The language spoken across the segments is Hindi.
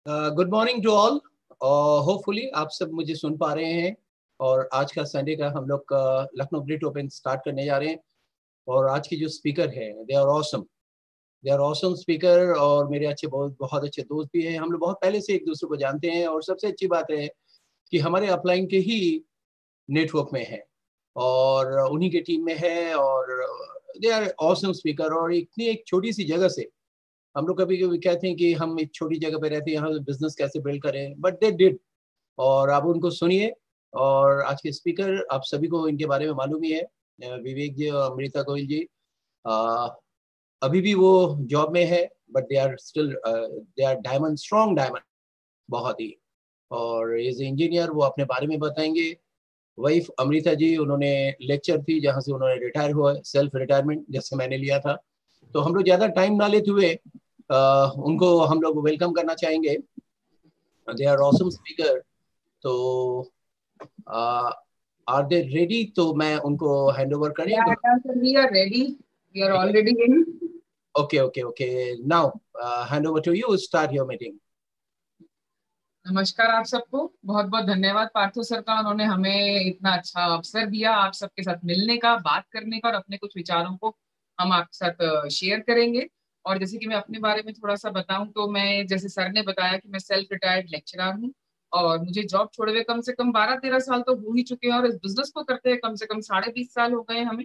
Good morning to all. Hopefully आप सब मुझे सुन पा रहे हैं। और आज का संडे का हम लोग लखनऊ ग्रिड ओपन स्टार्ट करने जा रहे हैं। और आज के जो स्पीकर हैं दे आर ऑसम स्पीकर, और मेरे अच्छे बहुत बहुत अच्छे दोस्त भी हैं। हम लोग बहुत पहले से एक दूसरे को जानते हैं, और सबसे अच्छी बात है कि हमारे अपलाइन के ही नेटवर्क में है और उन्हीं के टीम में है। और दे आर ऑसम स्पीकर, और इतनी एक छोटी सी जगह से हम लोग कभी कभी कहते हैं कि हम एक छोटी जगह पे रहते हैं, यहाँ बिजनेस कैसे बिल्ड करें, बट दे डिड। और आप उनको सुनिए। और आज के स्पीकर आप सभी को इनके बारे में मालूम ही है, विवेक जी और अमृता गोयल जी। अ, अभी भी वो जॉब में है, but they are diamond, strong diamond, बहुत ही। और एज इंजीनियर वो अपने बारे में बताएंगे। वाइफ अमृता जी, उन्होंने लेक्चर थी जहाँ से उन्होंने रिटायर हुआ, सेल्फ रिटायरमेंट जैसे मैंने लिया था। तो हम लोग ज़्यादा टाइम ना लेते हुए उनको हम लोग वेलकम करना चाहेंगे। They are awesome speaker. तो आर दे रेडी? तो मैं उनको हैंड ओवर करें Yeah, तो। sir, we are ready. We are already in. Okay okay okay, now hand over to you, start your meeting. नमस्कार आप सबको। बहुत बहुत धन्यवाद पार्थो सर का, उन्होंने हमें इतना अच्छा अवसर दिया आप सबके साथ मिलने का, बात करने का, और अपने कुछ विचारों को हम आपके साथ शेयर करेंगे। और जैसे कि मैं अपने बारे में थोड़ा सा बताऊं तो मैं, जैसे सर ने बताया, कि मैं सेल्फ रिटायर्ड लेक्चरर हूँ। और मुझे जॉब छोड़े हुए कम से कम 12-13 साल तो हो ही चुके हैं, और इस बिजनेस को करते हैं कम से कम 20.5 साल हो गए हैं हमें।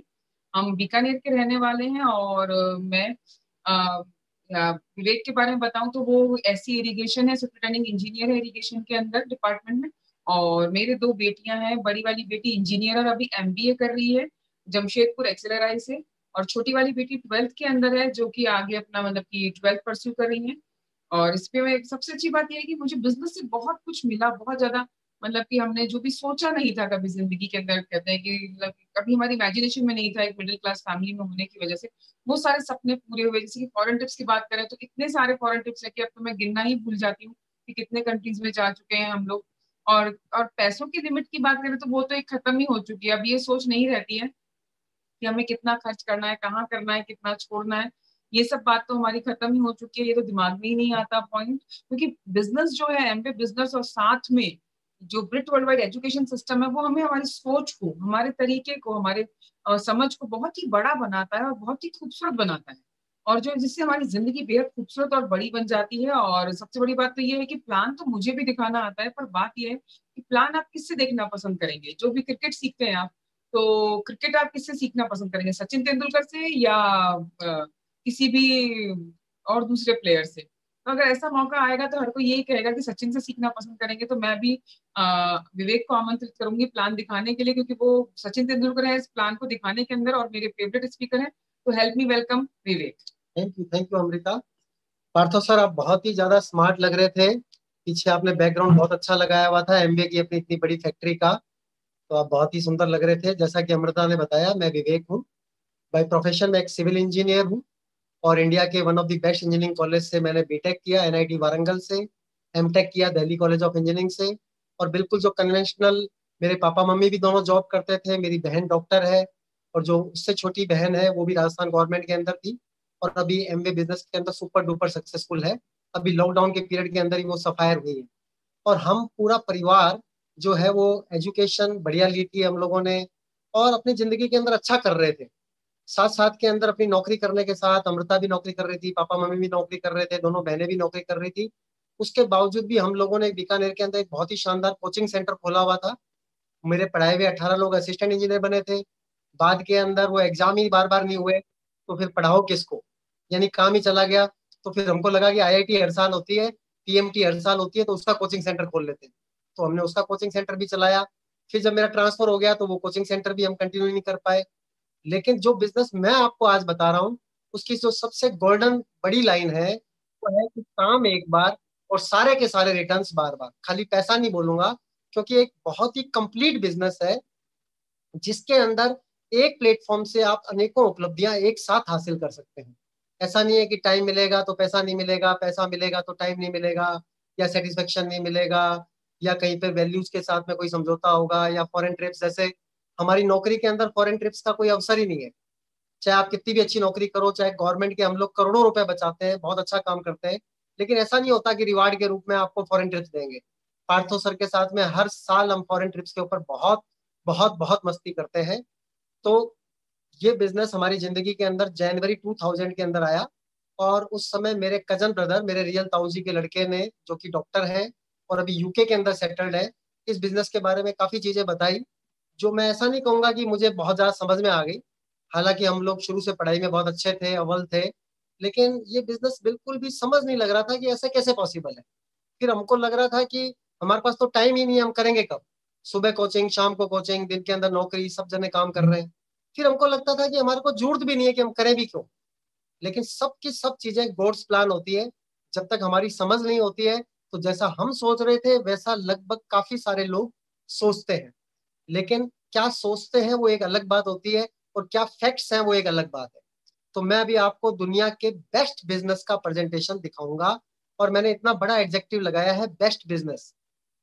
हम बीकानेर के रहने वाले हैं। और मैं विवेक के बारे में बताऊं तो वो एससी इरिगेशन है, सुपरिटेंडिंग इंजीनियर है इरिगेशन के अंदर डिपार्टमेंट में। और मेरे दो बेटियां हैं। बड़ी वाली बेटी इंजीनियर और अभी एमबीए कर रही है जमशेदपुर एक्सेलराई से। और छोटी वाली बेटी 12th के अंदर है, जो कि आगे अपना मतलब कि 12th परस्यू कर रही है। और इस पे मैं, सबसे अच्छी बात यह है कि मुझे बिजनेस से बहुत कुछ मिला, बहुत ज्यादा। मतलब कि हमने जो भी सोचा नहीं था कभी जिंदगी के अंदर, कहते हैं कि मतलब कभी हमारी इमेजिनेशन में नहीं था, एक मिडिल क्लास फैमिली में होने की वजह से वो सारे सपने पूरे हुए। जैसे कि फॉरेन ट्रिप्स की बात करें तो इतने सारे फॉरेन ट्रिप्स है कि अब तो मैं गिनना ही भूल जाती हूँ कि कितने कंट्रीज में जा चुके हैं हम लोग। और पैसों की लिमिट की बात करें तो वो तो एक खत्म ही हो चुकी है। अब ये सोच नहीं रहती है कि हमें कितना खर्च करना है, कहाँ करना है, कितना छोड़ना है। ये सब बात तो हमारी खत्म ही हो चुकी है, ये तो दिमाग में ही नहीं आता पॉइंट। क्योंकि बिजनेस जो है, एमबीए बिजनेस, और साथ में जो ब्रिट वर्ल्ड वाइड एजुकेशन सिस्टम है, वो हमें हमारी सोच को, हमारे तरीके को, हमारे समझ को बहुत ही बड़ा बनाता है और बहुत ही खूबसूरत बनाता है। और जो जिससे हमारी जिंदगी बेहद खूबसूरत और बड़ी बन जाती है। और सबसे बड़ी बात तो ये है कि प्लान तो मुझे भी दिखाना आता है, पर बात ये है कि प्लान आप किससे देखना पसंद करेंगे। जो भी क्रिकेट सीखते हैं आप, तो क्रिकेट आप किससे सीखना पसंद करेंगे, सचिन तेंदुलकर से या किसी भी और दूसरे प्लेयर से। तो अगर ऐसा मौका आएगा तो हर कोई यही कहेगा कि सचिन से सीखना पसंद करेंगे। तो मैं भी विवेक को आमंत्रित करूंगी प्लान दिखाने के लिए, क्योंकि वो सचिन तेंदुलकर है इस प्लान को दिखाने के अंदर और मेरे फेवरेट स्पीकर है। तो help me welcome Vivek. Thank you Amrita. Partho sir, आप बहुत ही ज्यादा स्मार्ट लग रहे थे। पीछे आपने बैकग्राउंड बहुत अच्छा लगाया हुआ था एमबीए की अपनी इतनी बड़ी फैक्ट्री का। तो आप बहुत ही सुंदर लग रहे थे। जैसा कि अमृता ने बताया, मैं विवेक हूँ। बाय प्रोफेशन में एक सिविल इंजीनियर हूँ। और इंडिया के one of the best engineering college से मैंने बीटेक किया, एनआईटी वारंगल से। एमटेक किया दिल्ली कॉलेज ऑफ इंजीनियरिंग से। और बिल्कुल जो कन्वेंशनल, मेरे पापा मम्मी भी दोनों जॉब करते थे, मेरी बहन डॉक्टर है। और जो उससे छोटी बहन है वो भी राजस्थान गवर्नमेंट के अंदर थी। और अभी एमबीए बिजनेस के अंदर सुपर डुपर सक्सेसफुल है। अभी लॉकडाउन के पीरियड के अंदर ही वो सफायर हुई है। और हम पूरा परिवार जो है वो एजुकेशन बढ़िया ली थी हम लोगों ने। और अपनी जिंदगी के अंदर अच्छा कर रहे थे। साथ साथ के अंदर अपनी नौकरी करने के साथ अमृता भी नौकरी कर रही थी, पापा मम्मी भी नौकरी कर रहे थे, दोनों बहनें भी नौकरी कर रही थी। उसके बावजूद भी हम लोगों ने बीकानेर के अंदर एक बहुत ही शानदार कोचिंग सेंटर खोला हुआ था। मेरे पढ़ाए हुए 18 लोग असिस्टेंट इंजीनियर बने थे। बाद के अंदर वो एग्जाम ही बार बार नहीं हुए, तो फिर पढ़ाओ किसको, यानी काम ही चला गया। तो फिर हमको लगा कि आईआईटी हर साल होती है, पीएमटी हर साल होती है, तो उसका कोचिंग सेंटर खोल लेते हैं। तो हमने उसका कोचिंग सेंटर भी चलाया। फिर जब मेरा ट्रांसफर हो गया तो वो कोचिंग सेंटर भी हम कंटिन्यू नहीं कर पाए। लेकिन जो बिजनेस मैं आपको आज बता रहा हूँ, उसकी जो सबसे गोल्डन बड़ी लाइन है, वो है कि काम एक बार और सारे के सारे रिटर्न्स बार बार। खाली पैसा नहीं बोलूंगा, क्योंकि एक बहुत ही कंप्लीट बिजनेस है जिसके अंदर एक प्लेटफॉर्म से आप अनेकों उपलब्धियां एक साथ हासिल कर सकते हैं। ऐसा नहीं है कि टाइम मिलेगा तो पैसा नहीं मिलेगा, पैसा मिलेगा तो टाइम नहीं मिलेगा, या सेटिस्फेक्शन नहीं मिलेगा, या कहीं पे वैल्यूज के साथ में कोई समझौता होगा, या फॉरेन ट्रिप्स। जैसे हमारी नौकरी के अंदर फॉरेन ट्रिप्स का कोई अवसर ही नहीं है। चाहे आप कितनी भी अच्छी नौकरी करो, चाहे गवर्नमेंट के हम लोग करोड़ों रुपए बचाते हैं, बहुत अच्छा काम करते हैं, लेकिन ऐसा नहीं होता कि रिवार्ड के रूप में आपको फॉरेन ट्रिप्स देंगे। पार्थो सर के साथ में हर साल हम फॉरेन ट्रिप्स के ऊपर बहुत बहुत बहुत मस्ती करते हैं। तो ये बिजनेस हमारी जिंदगी के अंदर जनवरी 2000 के अंदर आया, और उस समय मेरे कजन ब्रदर, मेरे रियल ताऊ जी के लड़के ने, जो कि डॉक्टर हैं और अभी यूके के अंदर सेटल्ड है, इस बिजनेस के बारे में काफी चीजें बताई, जो मैं ऐसा नहीं कहूंगा कि मुझे बहुत ज्यादा समझ में आ गई। हालांकि हम लोग शुरू से पढ़ाई में बहुत अच्छे थे, अव्वल थे, लेकिन ये बिजनेस बिल्कुल भी समझ नहीं लग रहा था कि ऐसे कैसे पॉसिबल है। फिर हमको लग रहा था कि हमारे पास तो टाइम ही नहीं है, हम करेंगे कब? सुबह कोचिंग, शाम को कोचिंग, दिन के अंदर नौकरी, सब जने काम कर रहे हैं। फिर हमको लगता था कि हमारे को जरूरत भी नहीं है कि हम करें भी क्यों। लेकिन सब की सब चीजें गॉड्स प्लान होती है। जब तक हमारी समझ नहीं होती है, तो जैसा हम सोच रहे थे वैसा लगभग काफी सारे लोग सोचते हैं। लेकिन क्या सोचते हैं वो एक अलग बात होती है, और क्या फैक्ट्स हैं वो एक अलग बात है। तो मैं अभी आपको दुनिया के बेस्ट बिजनेस का प्रेजेंटेशन दिखाऊंगा, और मैंने इतना बड़ा एडजेक्टिव लगाया है, बेस्ट बिजनेस।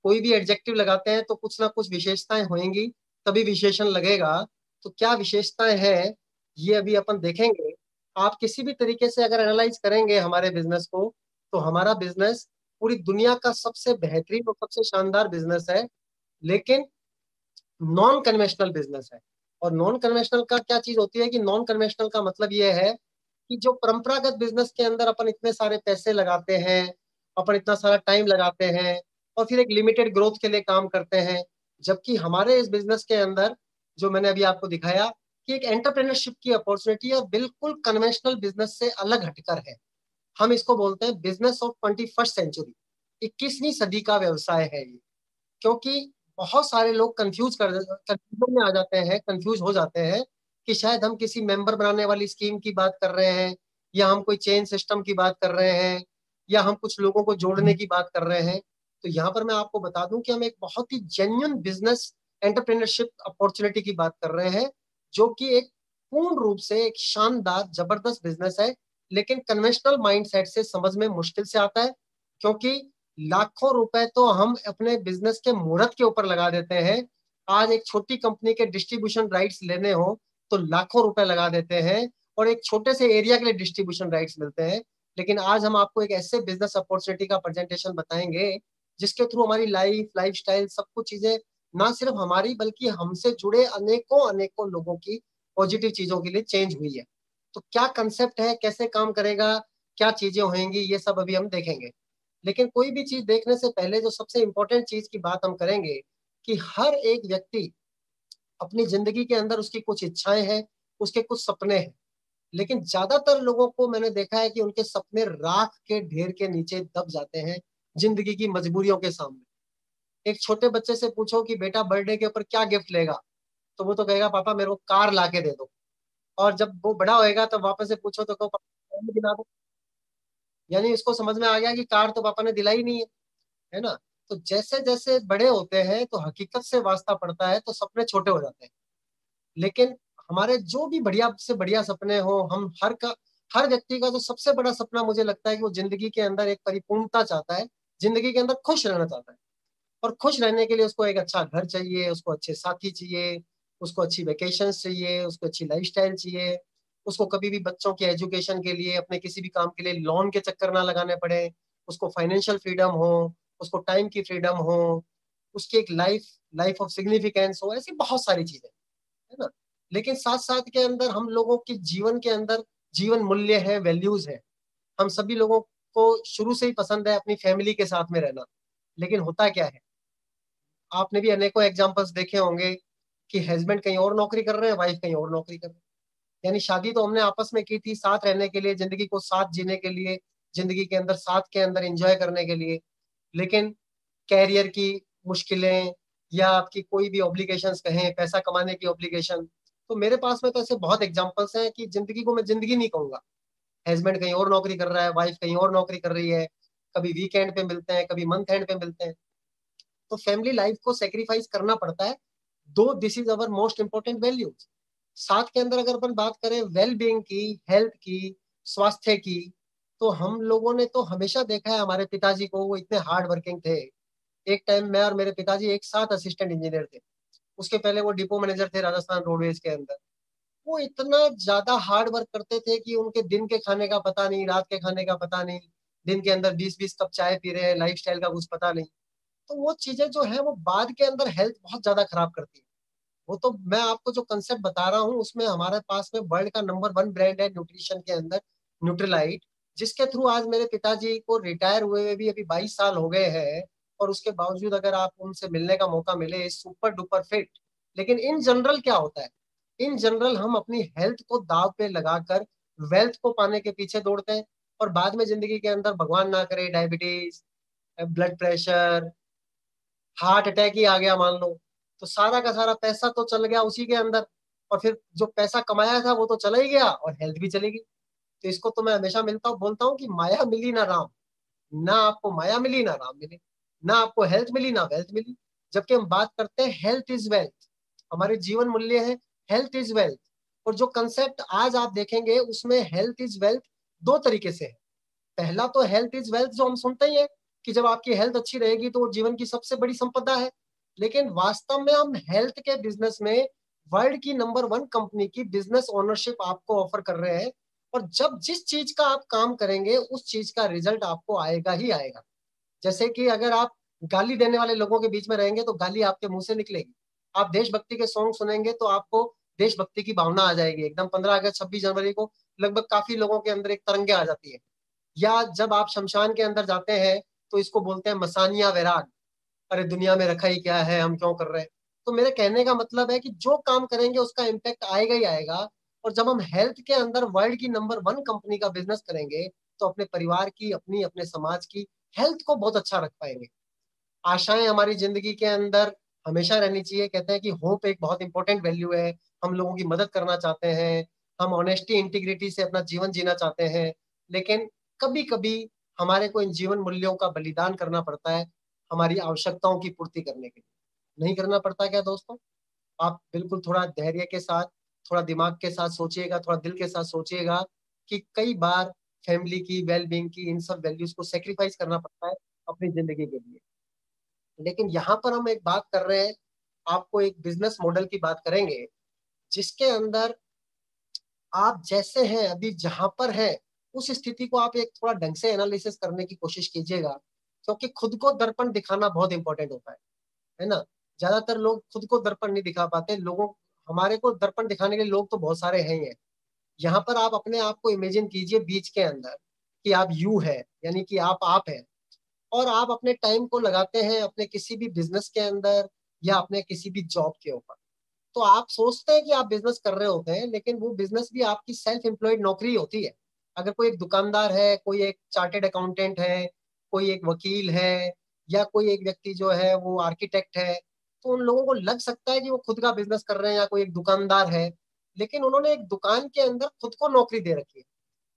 कोई भी एडजेक्टिव लगाते हैं तो कुछ ना कुछ विशेषताएं होंगी, तभी विशेषण लगेगा। तो क्या विशेषताएं हैं, ये अभी अपन देखेंगे। आप किसी भी तरीके से अगर एनालाइज करेंगे हमारे बिजनेस को, तो हमारा बिजनेस पूरी दुनिया का सबसे बेहतरीन और सबसे शानदार बिजनेस है, लेकिन नॉन कन्वेंशनल बिजनेस है। और नॉन कन्वेंशनल का क्या चीज होती है कि नॉन कन्वेंशनल का मतलब ये है कि जो परंपरागत बिजनेस के अंदर अपन इतने सारे पैसे लगाते हैं, अपन इतना सारा टाइम लगाते हैं, और फिर एक लिमिटेड ग्रोथ के लिए काम करते हैं। जबकि हमारे इस बिजनेस के अंदर, जो मैंने अभी आपको दिखाया, कि एक एंटरप्रेन्योरशिप की अपॉर्चुनिटी है, बिल्कुल कन्वेंशनल बिजनेस से अलग हटकर है। हम इसको बोलते हैं बिजनेस ऑफ 21st सेंचुरी, 21वीं सदी का व्यवसाय है ये। क्योंकि बहुत सारे लोग कंफ्यूजन में आ जाते हैं, कंफ्यूज हो जाते हैं कि शायद हम किसी मेंबर बनाने वाली स्कीम की बात कर रहे हैं, या हम कोई चेन सिस्टम की बात कर रहे हैं, या हम कुछ लोगों को जोड़ने की बात कर रहे हैं। तो यहाँ पर मैं आपको बता दूं कि हम एक बहुत ही जेन्युइन बिजनेस एंटरप्रेन्योरशिप अपॉर्चुनिटी की बात कर रहे हैं, जो कि एक पूर्ण रूप से एक शानदार जबरदस्त बिजनेस है, लेकिन कन्वेंशनल माइंडसेट से समझ में मुश्किल से आता है। क्योंकि लाखों रुपए तो हम अपने बिजनेस के मुहूर्त के ऊपर लगा देते हैं। आज एक छोटी कंपनी के डिस्ट्रीब्यूशन राइट्स लेने हो तो लाखों रुपए लगा देते हैं, और एक छोटे से एरिया के लिए डिस्ट्रीब्यूशन राइट्स मिलते हैं। लेकिन आज हम आपको एक ऐसे बिजनेस अपॉर्चुनिटी का प्रेजेंटेशन बताएंगे, जिसके थ्रू हमारी लाइफ स्टाइल, सब कुछ चीजें, ना सिर्फ हमारी बल्कि हमसे जुड़े अनेकों अनेकों लोगों की पॉजिटिव चीजों के लिए चेंज हुई है। तो क्या कंसेप्ट है, कैसे काम करेगा, क्या चीजें होंगी, ये सब अभी हम देखेंगे। लेकिन कोई भी चीज देखने से पहले जो सबसे इंपॉर्टेंट चीज की बात हम करेंगे, कि हर एक व्यक्ति अपनी जिंदगी के अंदर, उसकी कुछ इच्छाएं हैं, उसके कुछ सपने हैं। लेकिन ज्यादातर लोगों को मैंने देखा है कि उनके सपने राख के ढेर के नीचे दब जाते हैं, जिंदगी की मजबूरियों के सामने। एक छोटे बच्चे से पूछो कि बेटा बर्थडे के ऊपर क्या गिफ्ट लेगा, तो वो तो कहेगा पापा मेरे को कार ला के दे दो। और जब वो बड़ा होएगा तो वापस से पूछो तो कहो पापा दिला दो। यानी इसको समझ में आ गया कि कार तो पापा ने दिलाई नहीं है ना? तो जैसे जैसे बड़े होते हैं तो हकीकत से वास्ता पड़ता है, तो सपने छोटे हो जाते हैं। लेकिन हमारे जो भी बढ़िया से बढ़िया सपने हो, हम हर व्यक्ति का जो सबसे बड़ा सपना मुझे लगता है कि वो जिंदगी के अंदर एक परिपूर्णता चाहता है, जिंदगी के अंदर खुश रहना चाहता है। और खुश रहने के लिए उसको एक अच्छा घर चाहिए, उसको अच्छे साथी चाहिए, उसको अच्छी वेकेशन चाहिए, उसको अच्छी लाइफस्टाइल चाहिए, उसको कभी भी बच्चों के एजुकेशन के लिए, अपने किसी भी काम के लिए लोन के चक्कर ना लगाने पड़े, उसको फाइनेंशियल फ्रीडम हो, उसको टाइम की फ्रीडम हो, उसकी एक लाइफ ऑफ सिग्निफिकेंस हो, ऐसी बहुत सारी चीजें है ना। लेकिन साथ साथ के अंदर हम लोगों के जीवन के अंदर जीवन मूल्य है, वैल्यूज है। हम सभी लोगों को शुरू से ही पसंद है अपनी फैमिली के साथ में रहना। लेकिन होता क्या है, आपने भी अनेकों एग्जांपल्स देखे होंगे कि हस्बैंड कहीं और नौकरी कर रहे हैं, वाइफ कहीं और नौकरी कर रहे हैं। यानी शादी तो हमने आपस में की थी साथ रहने के लिए, जिंदगी को साथ जीने के लिए, जिंदगी के अंदर साथ के अंदर एंजॉय करने के लिए। लेकिन कैरियर की मुश्किलें, या आपकी कोई भी ऑब्लिगेशंस कहें, पैसा कमाने की ऑब्लिगेशन, तो मेरे पास में तो ऐसे बहुत एग्जांपल्स हैं कि जिंदगी को मैं जिंदगी नहीं कहूंगा। हस्बैंड कहीं और नौकरी कर रहा है, वाइफ कहीं और नौकरी कर रही है, कभी वीकेंड पे मिलते हैं, कभी मंथ एंड पे मिलते हैं। तो फैमिली लाइफ को सेक्रीफाइस करना पड़ता है। दो this is our most important values. साथ के अंदर अगर अपन बात करें वेल बीइंग की, हेल्थ की, स्वास्थ्य की, तो हम लोगों ने तो हमेशा देखा है हमारे पिताजी को, वो इतने हार्ड वर्किंग थे। एक टाइम मैं और मेरे पिताजी एक साथ असिस्टेंट इंजीनियर थे। उसके पहले वो डिपो मैनेजर थे राजस्थान रोडवेज के अंदर। वो इतना ज्यादा हार्ड वर्क करते थे कि उनके दिन के खाने का पता नहीं, रात के खाने का पता नहीं। दिन के अंदर 20-20 कप चाय पी रहे हैं, लाइफस्टाइल का कुछ पता नहीं। तो वो चीजें जो है वो बाद के अंदर हेल्थ बहुत ज्यादा खराब करती है। वो तो मैं आपको जो कंसेप्ट बता रहा हूँ उसमें हमारे पास में वर्ल्ड का नंबर 1 ब्रांड है न्यूट्रिशन के अंदर, न्यूट्रीलाइट, जिसके थ्रू आज मेरे पिताजी को रिटायर हुए हुए भी अभी 22 साल हो गए हैं। और उसके बावजूद अगर आप उनसे मिलने का मौका मिले, सुपर डुपर फिट। लेकिन इन जनरल क्या होता है, इन जनरल हम अपनी हेल्थ को दाव पे लगाकर वेल्थ को पाने के पीछे दौड़ते हैं। और बाद में जिंदगी के अंदर भगवान ना करे diabetes, blood pressure, heart attack ही आ गया मान लो, तो सारा का सारा पैसा तो चल गया उसी के अंदर। और फिर जो पैसा कमाया था वो तो चला ही गया और हेल्थ भी चली गई। तो इसको तो मैं हमेशा बोलता हूँ कि माया मिली ना राम। ना आपको माया मिली ना राम मिली, ना आपको हेल्थ मिली ना वेल्थ मिली। जबकि हम बात करते हैं हेल्थ इज वेल्थ, हमारे जीवन मूल्य है हेल्थ इज वेल्थ। और जो कंसेप्ट आज आप देखेंगे उसमें हेल्थ इज वेल्थ दो तरीके से है। पहला तो हेल्थ इज वेल्थ जो हम सुनते ही है कि जब आपकी हेल्थ अच्छी रहेगी तो वो जीवन की सबसे बड़ी संपदा है। लेकिन वास्तव में हम हेल्थ के बिजनेस में वर्ल्ड की नंबर 1 कंपनी की बिजनेस ओनरशिप आपको ऑफर कर रहे हैं। और जब जिस चीज का आप काम करेंगे उस चीज का रिजल्ट आपको आएगा ही आएगा। जैसे कि अगर आप गाली देने वाले लोगों के बीच में रहेंगे तो गाली आपके मुंह से निकलेगी। आप देशभक्ति के सॉन्ग सुनेंगे तो आपको देशभक्ति की भावना आ जाएगी एकदम। 15 अगस्त 26 जनवरी को लगभग काफी लोगों के अंदर एक तरंगे आ जाती है। या जब आप शमशान के अंदर जाते हैं तो इसको बोलते हैं मसानिया वैराग, अरे दुनिया में रखा ही क्या है, हम क्यों कर रहे हैं। तो मेरे कहने का मतलब है कि जो काम करेंगे उसका इम्पैक्ट आएगा ही आएगा। और जब हम हेल्थ के अंदर वर्ल्ड की नंबर 1 कंपनी का बिजनेस करेंगे तो अपने परिवार की, अपनी अपने समाज की हेल्थ को बहुत अच्छा रख पाएंगे। आशाएं हमारी जिंदगी के अंदर हमेशा रहनी चाहिए। कहते हैं कि होप एक बहुत इंपॉर्टेंट वैल्यू है। हम लोगों की मदद करना चाहते हैं, हम ऑनेस्टी इंटीग्रिटी से अपना जीवन जीना चाहते हैं। लेकिन कभी कभी हमारे को इन जीवन मूल्यों का बलिदान करना पड़ता है हमारी आवश्यकताओं की पूर्ति करने के लिए। नहीं करना पड़ता क्या दोस्तों? आप बिल्कुल थोड़ा धैर्य के साथ, थोड़ा दिमाग के साथ सोचिएगा, थोड़ा दिल के साथ सोचिएगा कि कई बार फैमिली की वेलबींग की इन सब वैल्यूज को सेक्रीफाइस करना पड़ता है अपनी जिंदगी के लिए। लेकिन यहाँ पर हम एक बात कर रहे हैं, आपको एक बिजनेस मॉडल की बात करेंगे जिसके अंदर आप जैसे हैं अभी जहां पर है उस स्थिति को आप एक थोड़ा ढंग से एनालिसिस करने की कोशिश कीजिएगा। क्योंकि खुद को दर्पण दिखाना बहुत इंपॉर्टेंट होता है ना। ज्यादातर लोग खुद को दर्पण नहीं दिखा पाते। लोगों, हमारे को दर्पण दिखाने के लिए लोग तो बहुत सारे हैं ही हैं। यहाँ पर आप अपने आप को इमेजिन कीजिए बीच के अंदर कि आप यू है, यानी कि आप है। और आप अपने टाइम को लगाते हैं अपने किसी भी बिजनेस के अंदर या अपने किसी भी जॉब के ऊपर। तो आप सोचते हैं कि आप बिजनेस कर रहे होते हैं, लेकिन वो बिजनेस भी आपकी सेल्फ एम्प्लॉयड नौकरी होती है। अगर कोई एक दुकानदार है, कोई एक चार्टेड अकाउंटेंट है, कोई एक वकील है, या कोई एक व्यक्ति जो है वो आर्किटेक्ट है, तो उन लोगों को लग सकता है कि वो खुद का बिजनेस कर रहे हैं या कोई एक दुकानदार है। लेकिन उन्होंने एक दुकान के अंदर खुद को नौकरी दे रखी है।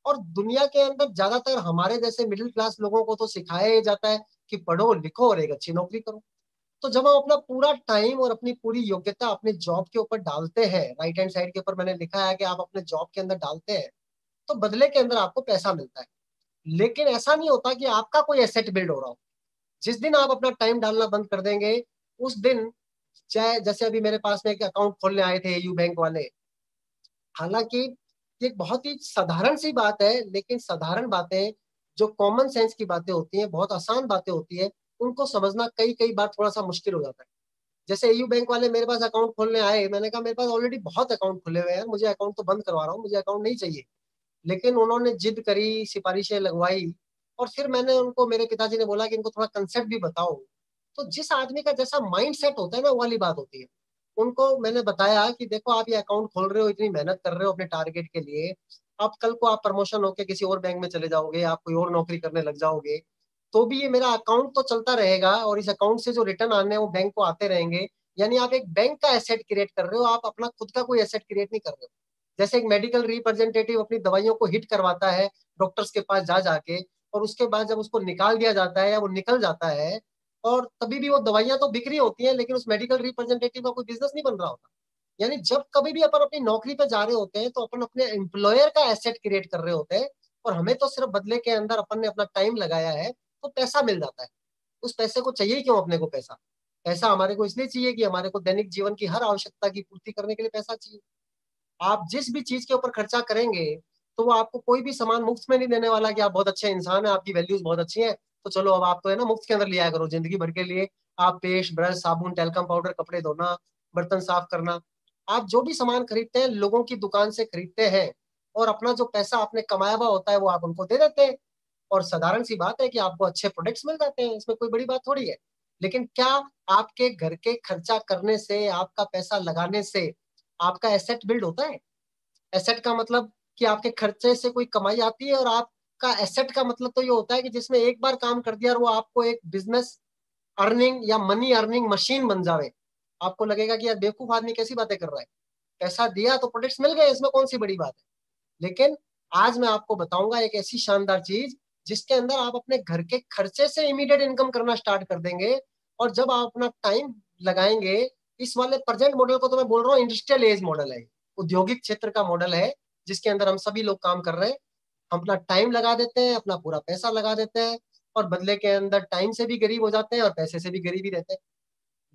और दुनिया के अंदर ज्यादातर हमारे जैसे मिडिल क्लास लोगों को तो सिखाया ही जाता है कि पढ़ो लिखो और एक अच्छी नौकरी करो। तो जब हम अपना पूरा टाइम और अपनी पूरी योग्यता अपने जॉब के ऊपर डालते हैं, राइट हैंड साइड के ऊपर मैंने लिखा है कि आप अपने जॉब के अंदर डालते हैं, तो बदले के अंदर आपको पैसा मिलता है। लेकिन ऐसा नहीं होता कि आपका कोई एसेट बिल्ड हो रहा हो। जिस दिन आप अपना टाइम डालना बंद कर देंगे उस दिन, चाहे जैसे अभी मेरे पास में एक अकाउंट खोलने आए थे एयू बैंक वाले। हालांकि ये एक बहुत ही साधारण सी बात है, लेकिन साधारण बातें जो कॉमन सेंस की बातें होती हैं, बहुत आसान बातें होती है, उनको समझना कई कई बार थोड़ा सा मुश्किल हो जाता है। जैसे एयू बैंक वाले मेरे पास अकाउंट खोलने आए, मैंने कहा मेरे पास ऑलरेडी बहुत अकाउंट खुले हुए हैं, मुझे अकाउंट तो बंद करवा रहा हूँ, मुझे अकाउंट नहीं चाहिए। लेकिन उन्होंने जिद करी, सिफारिशें लगवाई। और फिर मैंने उनको, मेरे पिताजी ने बोला कि इनको थोड़ा कंसेप्ट भी बताओ। तो जिस आदमी का जैसा माइंड सेट होता है ना, वो वाली बात होती है। उनको मैंने बताया कि देखो आप ये अकाउंट खोल रहे हो, इतनी मेहनत कर रहे हो अपने टारगेट के लिए, अब कल को आप प्रमोशन होके किसी और बैंक में चले जाओगे, आप कोई और नौकरी करने लग जाओगे, तो भी ये मेरा अकाउंट तो चलता रहेगा और इस अकाउंट से जो रिटर्न आने हैं वो बैंक को आते रहेंगे। यानी आप एक बैंक का एसेट क्रिएट कर रहे हो, आप अपना खुद का कोई एसेट क्रिएट नहीं कर रहे हो। जैसे एक मेडिकल रिप्रेजेंटेटिव अपनी दवाइयों को हिट करवाता है डॉक्टर्स के पास जा जाके, और उसके बाद जब उसको निकाल दिया जाता है या वो निकल जाता है, और तभी भी वो दवाइयां तो बिक्री होती हैं, लेकिन उस मेडिकल रिप्रेजेंटेटिव का कोई बिजनेस नहीं बन रहा होता। यानी जब कभी भी अपन अपनी नौकरी पे जा रहे होते हैं तो अपन अपने एम्प्लॉयर का एसेट क्रिएट कर रहे होते हैं। और हमें तो सिर्फ बदले के अंदर अपन ने अपना टाइम लगाया है तो पैसा मिल जाता है। उस पैसे को चाहिए क्यों अपने को पैसा? पैसा हमारे को इसलिए चाहिए कि हमारे को दैनिक जीवन की हर आवश्यकता की पूर्ति करने के लिए पैसा चाहिए। आप जिस भी चीज के ऊपर खर्चा करेंगे तो वो आपको कोई भी सामान मुफ्त में नहीं देने वाला कि आप बहुत अच्छे इंसान हैं, आपकी वैल्यूज बहुत अच्छी हैं, तो चलो अब आप तो है ना मुफ्त के अंदर लिया करो जिंदगी भर के लिए। आप पेस्ट, ब्रश, साबुन, टेल्कम पाउडर, कपड़े धोना, बर्तन साफ करना, आप जो भी सामान खरीदते हैं लोगों की दुकान से खरीदते हैं, और अपना जो पैसा आपने कमाया हुआ होता है वो आप उनको दे देते हैं, और साधारण सी बात है कि आपको अच्छे प्रोडक्ट्स मिल जाते हैं, इसमें कोई बड़ी बात थोड़ी है। लेकिन क्या आपके घर के खर्चा करने से, आपका पैसा लगाने से आपका एसेट बिल्ड होता है? एसेट का मतलब कि आपके खर्चे से कोई कमाई आती है, और आपका एसेट का मतलब तो ये होता है कि जिसमें एक बार काम कर दिया और वो आपको एक बिजनेस अर्निंग या मनी अर्निंग मशीन बन जावे। आपको लगेगा कि यार बेवकूफ आदमी कैसी बातें कर रहा है, पैसा दिया तो प्रोडक्ट्स मिल गए, इसमें कौन सी बड़ी बात है। लेकिन आज मैं आपको बताऊंगा एक ऐसी शानदार चीज जिसके अंदर आप अपने घर के खर्चे से इमीडिएट इनकम करना स्टार्ट कर देंगे। और जब आप अपना टाइम लगाएंगे, इस वाले प्रेजेंट मॉडल को तो मैं बोल रहा हूँ इंडस्ट्रियल एज मॉडल है, औद्योगिक क्षेत्र का मॉडल है, जिसके अंदर हम सभी लोग काम कर रहे हैं। हम अपना टाइम लगा देते हैं, अपना पूरा पैसा लगा देते हैं, और बदले के अंदर टाइम से भी गरीब हो जाते हैं और पैसे से भी गरीब ही रहते हैं।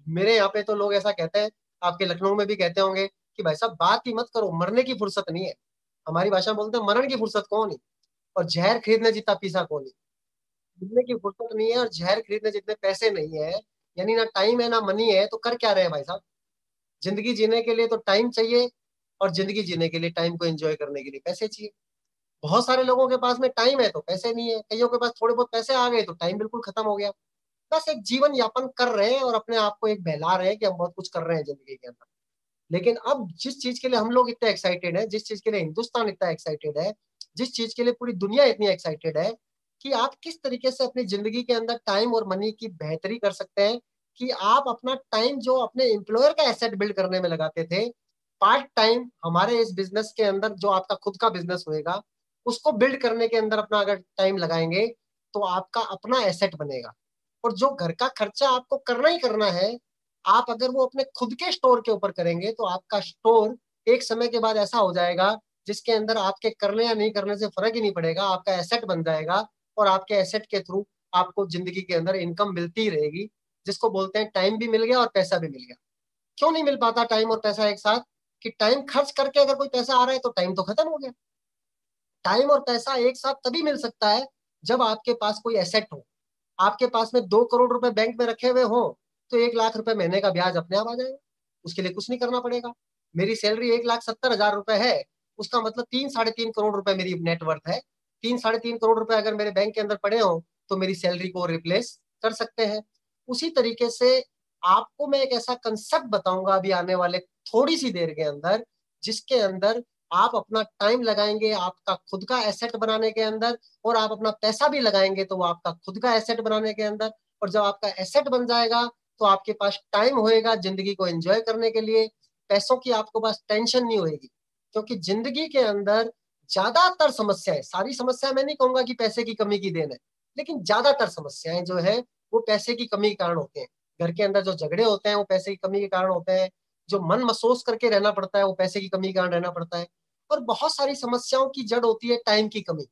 मेरे यहाँ पे तो लोग ऐसा कहते हैं, आपके लखनऊ में भी कहते होंगे कि भाई साहब बात ही मत करो, मरने की फुर्सत नहीं है। हमारी भाषा में बोलते हैं मरण की फुर्सत कौन है, और जहर खरीदने जितना पीसा कौन है। खरीदने की फुर्सत नहीं है और जहर खरीदने जितने पैसे नहीं है, यानी ना टाइम है ना मनी है, तो कर क्या रहे हैं भाई साहब। जिंदगी जीने के लिए तो टाइम चाहिए, और जिंदगी जीने के लिए, टाइम को एंजॉय करने के लिए पैसे चाहिए। बहुत सारे लोगों के पास में टाइम है तो पैसे नहीं है, कईयों के पास थोड़े बहुत पैसे आ गए तो टाइम बिल्कुल खत्म हो गया। बस एक जीवन यापन कर रहे हैं और अपने आप को एक बहला रहे हैं कि हम बहुत कुछ कर रहे हैं जिंदगी के अंदर। लेकिन अब जिस चीज के लिए हम लोग इतने एक्साइटेड है, जिस चीज के लिए हिंदुस्तान इतना एक्साइटेड है, जिस चीज के लिए पूरी दुनिया इतनी एक्साइटेड है, कि आप किस तरीके से अपनी जिंदगी के अंदर टाइम और मनी की बेहतरी कर सकते हैं, कि आप अपना टाइम जो अपने एम्प्लॉयर का एसेट बिल्ड करने में लगाते थे, पार्ट टाइम हमारे इस बिजनेस के अंदर जो आपका खुद का बिजनेस होएगा उसको बिल्ड करने के अंदर अपना अगर टाइम लगाएंगे, तो आपका अपना एसेट बनेगा। और जो घर का खर्चा आपको करना ही करना है, आप अगर वो अपने खुद के स्टोर के ऊपर करेंगे, तो आपका स्टोर एक समय के बाद ऐसा हो जाएगा जिसके अंदर आपके करने या नहीं करने से फर्क ही नहीं पड़ेगा, आपका एसेट बन जाएगा। और आपके एसेट के थ्रू आपको जिंदगी के अंदर इनकम मिलती रहेगी, जिसको बोलते हैं टाइम भी मिल गया और पैसा भी मिल गया। क्यों नहीं मिल पाता टाइम और पैसा एक साथ? कि टाइम खर्च करके अगर कोई पैसा आ रहा है तो टाइम तो खत्म हो गया। टाइम और पैसा एक साथ तभी मिल सकता है जब आपके पास कोई एसेट हो। आपके पास में 2 करोड़ रुपए बैंक में रखे हुए हो, तो 1 लाख रुपए महीने का ब्याज अपने आप आ जाएगा, उसके लिए कुछ नहीं करना पड़ेगा। मेरी सैलरी 1,70,000 रुपए है, उसका मतलब 3-3.5 करोड़ रुपए मेरी नेटवर्थ है। 3-3.5 करोड़ रुपए अगर मेरे बैंक के अंदर पड़े हो तो मेरी सैलरी को रिप्लेस कर सकते हैं। उसी तरीके से आपको मैं एक ऐसा कंसेप्ट बताऊंगा अभी आने वाले थोड़ी सी देर के अंदर, जिसके अंदर आप अपना टाइम लगाएंगे आपका खुद का एसेट बनाने के अंदर, और आप अपना पैसा भी लगाएंगे तो वो आपका खुद का एसेट बनाने के अंदर। और जब आपका एसेट बन जाएगा तो आपके पास टाइम होएगा जिंदगी को एंजॉय करने के लिए। पैसों की आपको पास टेंशन नहीं होएगी, क्योंकि जिंदगी के अंदर ज्यादातर समस्याएं, सारी समस्याएं मैं नहीं कहूंगा कि पैसे की कमी की देन है, लेकिन ज्यादातर समस्याएं जो है वो पैसे की कमी के कारण होते हैं। घर के अंदर जो झगड़े होते हैं वो पैसे की कमी के कारण होते हैं। जो मन महसूस करके रहना पड़ता है वो पैसे की कमी के कारण रहना पड़ता है। और बहुत सारी समस्याओं की जड़ होती है टाइम की कमी।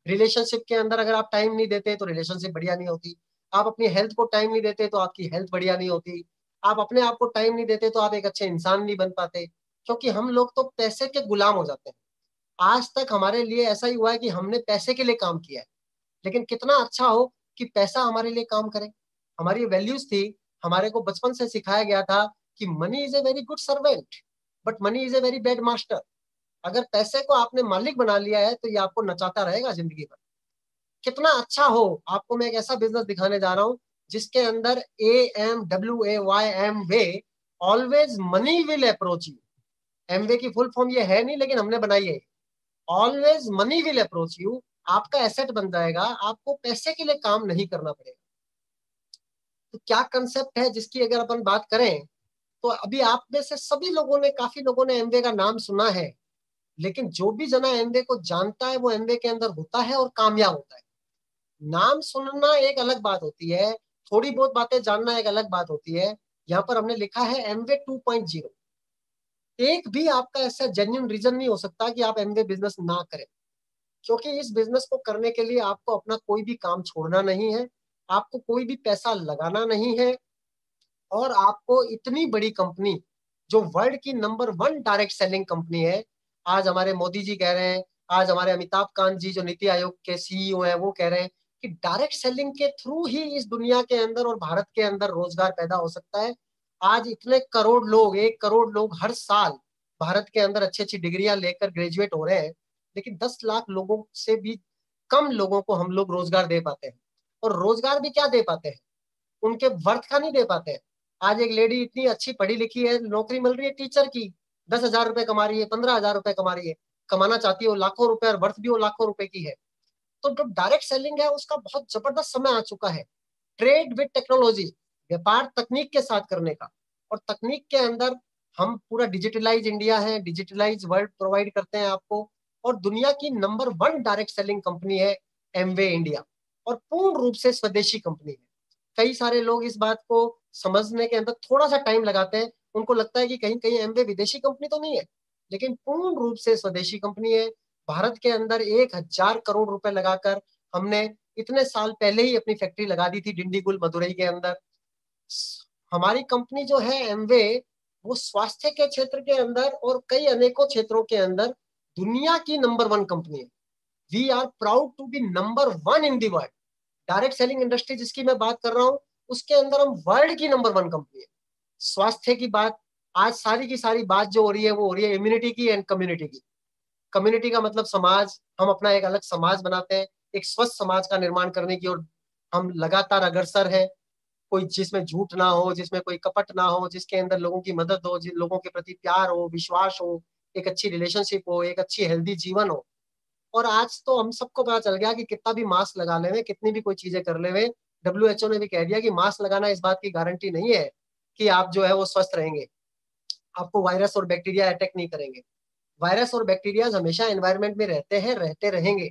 रिलेशनशिप के अंदर अगर आप टाइम नहीं देते तो रिलेशनशिप बढ़िया नहीं होती। आप अपनी हेल्थ को टाइम नहीं देते तो आपकी हेल्थ बढ़िया नहीं होती। आप अपने आप को टाइम नहीं देते तो आप एक अच्छे इंसान नहीं बन पाते। क्योंकि हम लोग तो पैसे के गुलाम हो जाते हैं। आज तक हमारे लिए ऐसा ही हुआ है कि हमने पैसे के लिए काम किया है। लेकिन कितना अच्छा हो कि पैसा हमारे लिए काम करे। हमारी वैल्यूज थी, हमारे को बचपन से सिखाया गया था कि money is a very good servant, but money is a very bad master. अगर पैसे को आपने मालिक बना लिया है तो ये आपको नचाता रहेगा जिंदगी भर। कितना अच्छा हो, आपको मैं एक ऐसा बिजनेस दिखाने जा रहा हूँ जिसके अंदर AMWAYM way, always money will approach you. Amway की फुल फॉर्म ये है नहीं, लेकिन हमने बनाई है, always money will approach you. आपका एसेट बन जाएगा, आपको पैसे के लिए काम नहीं करना पड़ेगा। तो क्या कंसेप्ट है जिसकी अगर अपन बात करें, तो अभी आप में से सभी लोगों ने, काफी लोगों ने एमवे का नाम सुना है, लेकिन जो भी जना एमवे को जानता है वो एमवे के अंदर होता है और कामयाब होता है। नाम सुनना एक अलग बात होती है, थोड़ी बहुत बातें जानना एक अलग बात होती है। यहाँ पर हमने लिखा है एमवे 2.0। एक भी आपका ऐसा जेन्युइन रीजन नहीं हो सकता कि आप एमवे बिजनेस ना करें, क्योंकि इस बिजनेस को करने के लिए आपको अपना कोई भी काम छोड़ना नहीं है, आपको कोई भी पैसा लगाना नहीं है, और आपको इतनी बड़ी कंपनी जो वर्ल्ड की नंबर 1 डायरेक्ट सेलिंग कंपनी है, आज हमारे मोदी जी कह रहे हैं आज हमारे अमिताभ कांत जी जो नीति आयोग के सीईओ हैं, वो कह रहे हैं कि डायरेक्ट सेलिंग के थ्रू ही इस दुनिया के अंदर और भारत के अंदर रोजगार पैदा हो सकता है। आज इतने करोड़ लोग, 1 करोड़ लोग हर साल भारत के अंदर अच्छी अच्छी डिग्रियां लेकर ग्रेजुएट हो रहे हैं, लेकिन 10 लाख लोगों से भी कम लोगों को हम लोग रोजगार दे पाते हैं। और रोजगार भी क्या दे पाते हैं, उनके वर्थ का नहीं दे पाते हैं। आज एक लेडी इतनी अच्छी पढ़ी लिखी है, नौकरी मिल रही है टीचर की, 10,000 रुपए कमा रही है, 15,000 रुपए कमा रही है, कमाना चाहती है वो लाखों रुपए और वर्थ भी वो लाखों रुपए की है। तो जो डायरेक्ट सेलिंग है उसका बहुत जबरदस्त समय आ चुका है। ट्रेड विद टेक्नोलॉजी, व्यापार तकनीक के साथ करने का। और तकनीक के अंदर हम पूरा डिजिटलाइज इंडिया है, डिजिटलाइज वर्ल्ड प्रोवाइड करते हैं आपको। और दुनिया की नंबर 1 डायरेक्ट सेलिंग कंपनी है एमवे इंडिया, और पूर्ण रूप से स्वदेशी कंपनी है। कई सारे लोग इस बात को समझने के अंदर थोड़ा सा टाइम लगाते हैं, उनको लगता है कि कहीं कहीं एमवे विदेशी कंपनी तो नहीं है, लेकिन पूर्ण रूप से स्वदेशी कंपनी है। भारत के अंदर 1,000 करोड़ रुपए लगाकर हमने इतने साल पहले ही अपनी फैक्ट्री लगा दी थी डिंडीगुल मदुरई के अंदर। हमारी कंपनी जो है एमवे, वो स्वास्थ्य के क्षेत्र के अंदर और कई अनेकों क्षेत्रों के अंदर दुनिया की नंबर 1 कंपनी है। We are proud to be number 1 in the world. Direct selling industry जिसकी मैं बात कर रहा हूं, उसके अंदर हम वर्ल्ड की नंबर 1 कंपनी है। स्वास्थ्य की बात, आज सारी की सारी बात जो हो रही है वो हो रही है इम्यूनिटी की एंड कम्युनिटी की। कम्युनिटी का मतलब समाज, हम अपना एक अलग समाज बनाते हैं, एक स्वस्थ समाज का निर्माण करने की ओर हम लगातार अग्रसर हैं। कोई जिसमें झूठ ना हो, जिसमें कोई कपट ना हो, जिसके अंदर लोगों की मदद हो, जिन लोगों के प्रति प्यार हो, विश्वास हो, एक अच्छी रिलेशनशिप हो, एक अच्छी हेल्दी जीवन हो। और आज तो हम सबको पता चल गया कि कितना भी मास्क लगा लेवे, कितनी भी कोई चीजें कर लेवे, WHO ने भी कह दिया कि मास्क लगाना इस बात की गारंटी नहीं है कि आप जो है वो स्वस्थ रहेंगे, आपको वायरस और बैक्टीरिया अटैक नहीं करेंगे। वायरस और बैक्टीरिया हमेशा एनवायरमेंट में रहते हैं, रहते रहेंगे,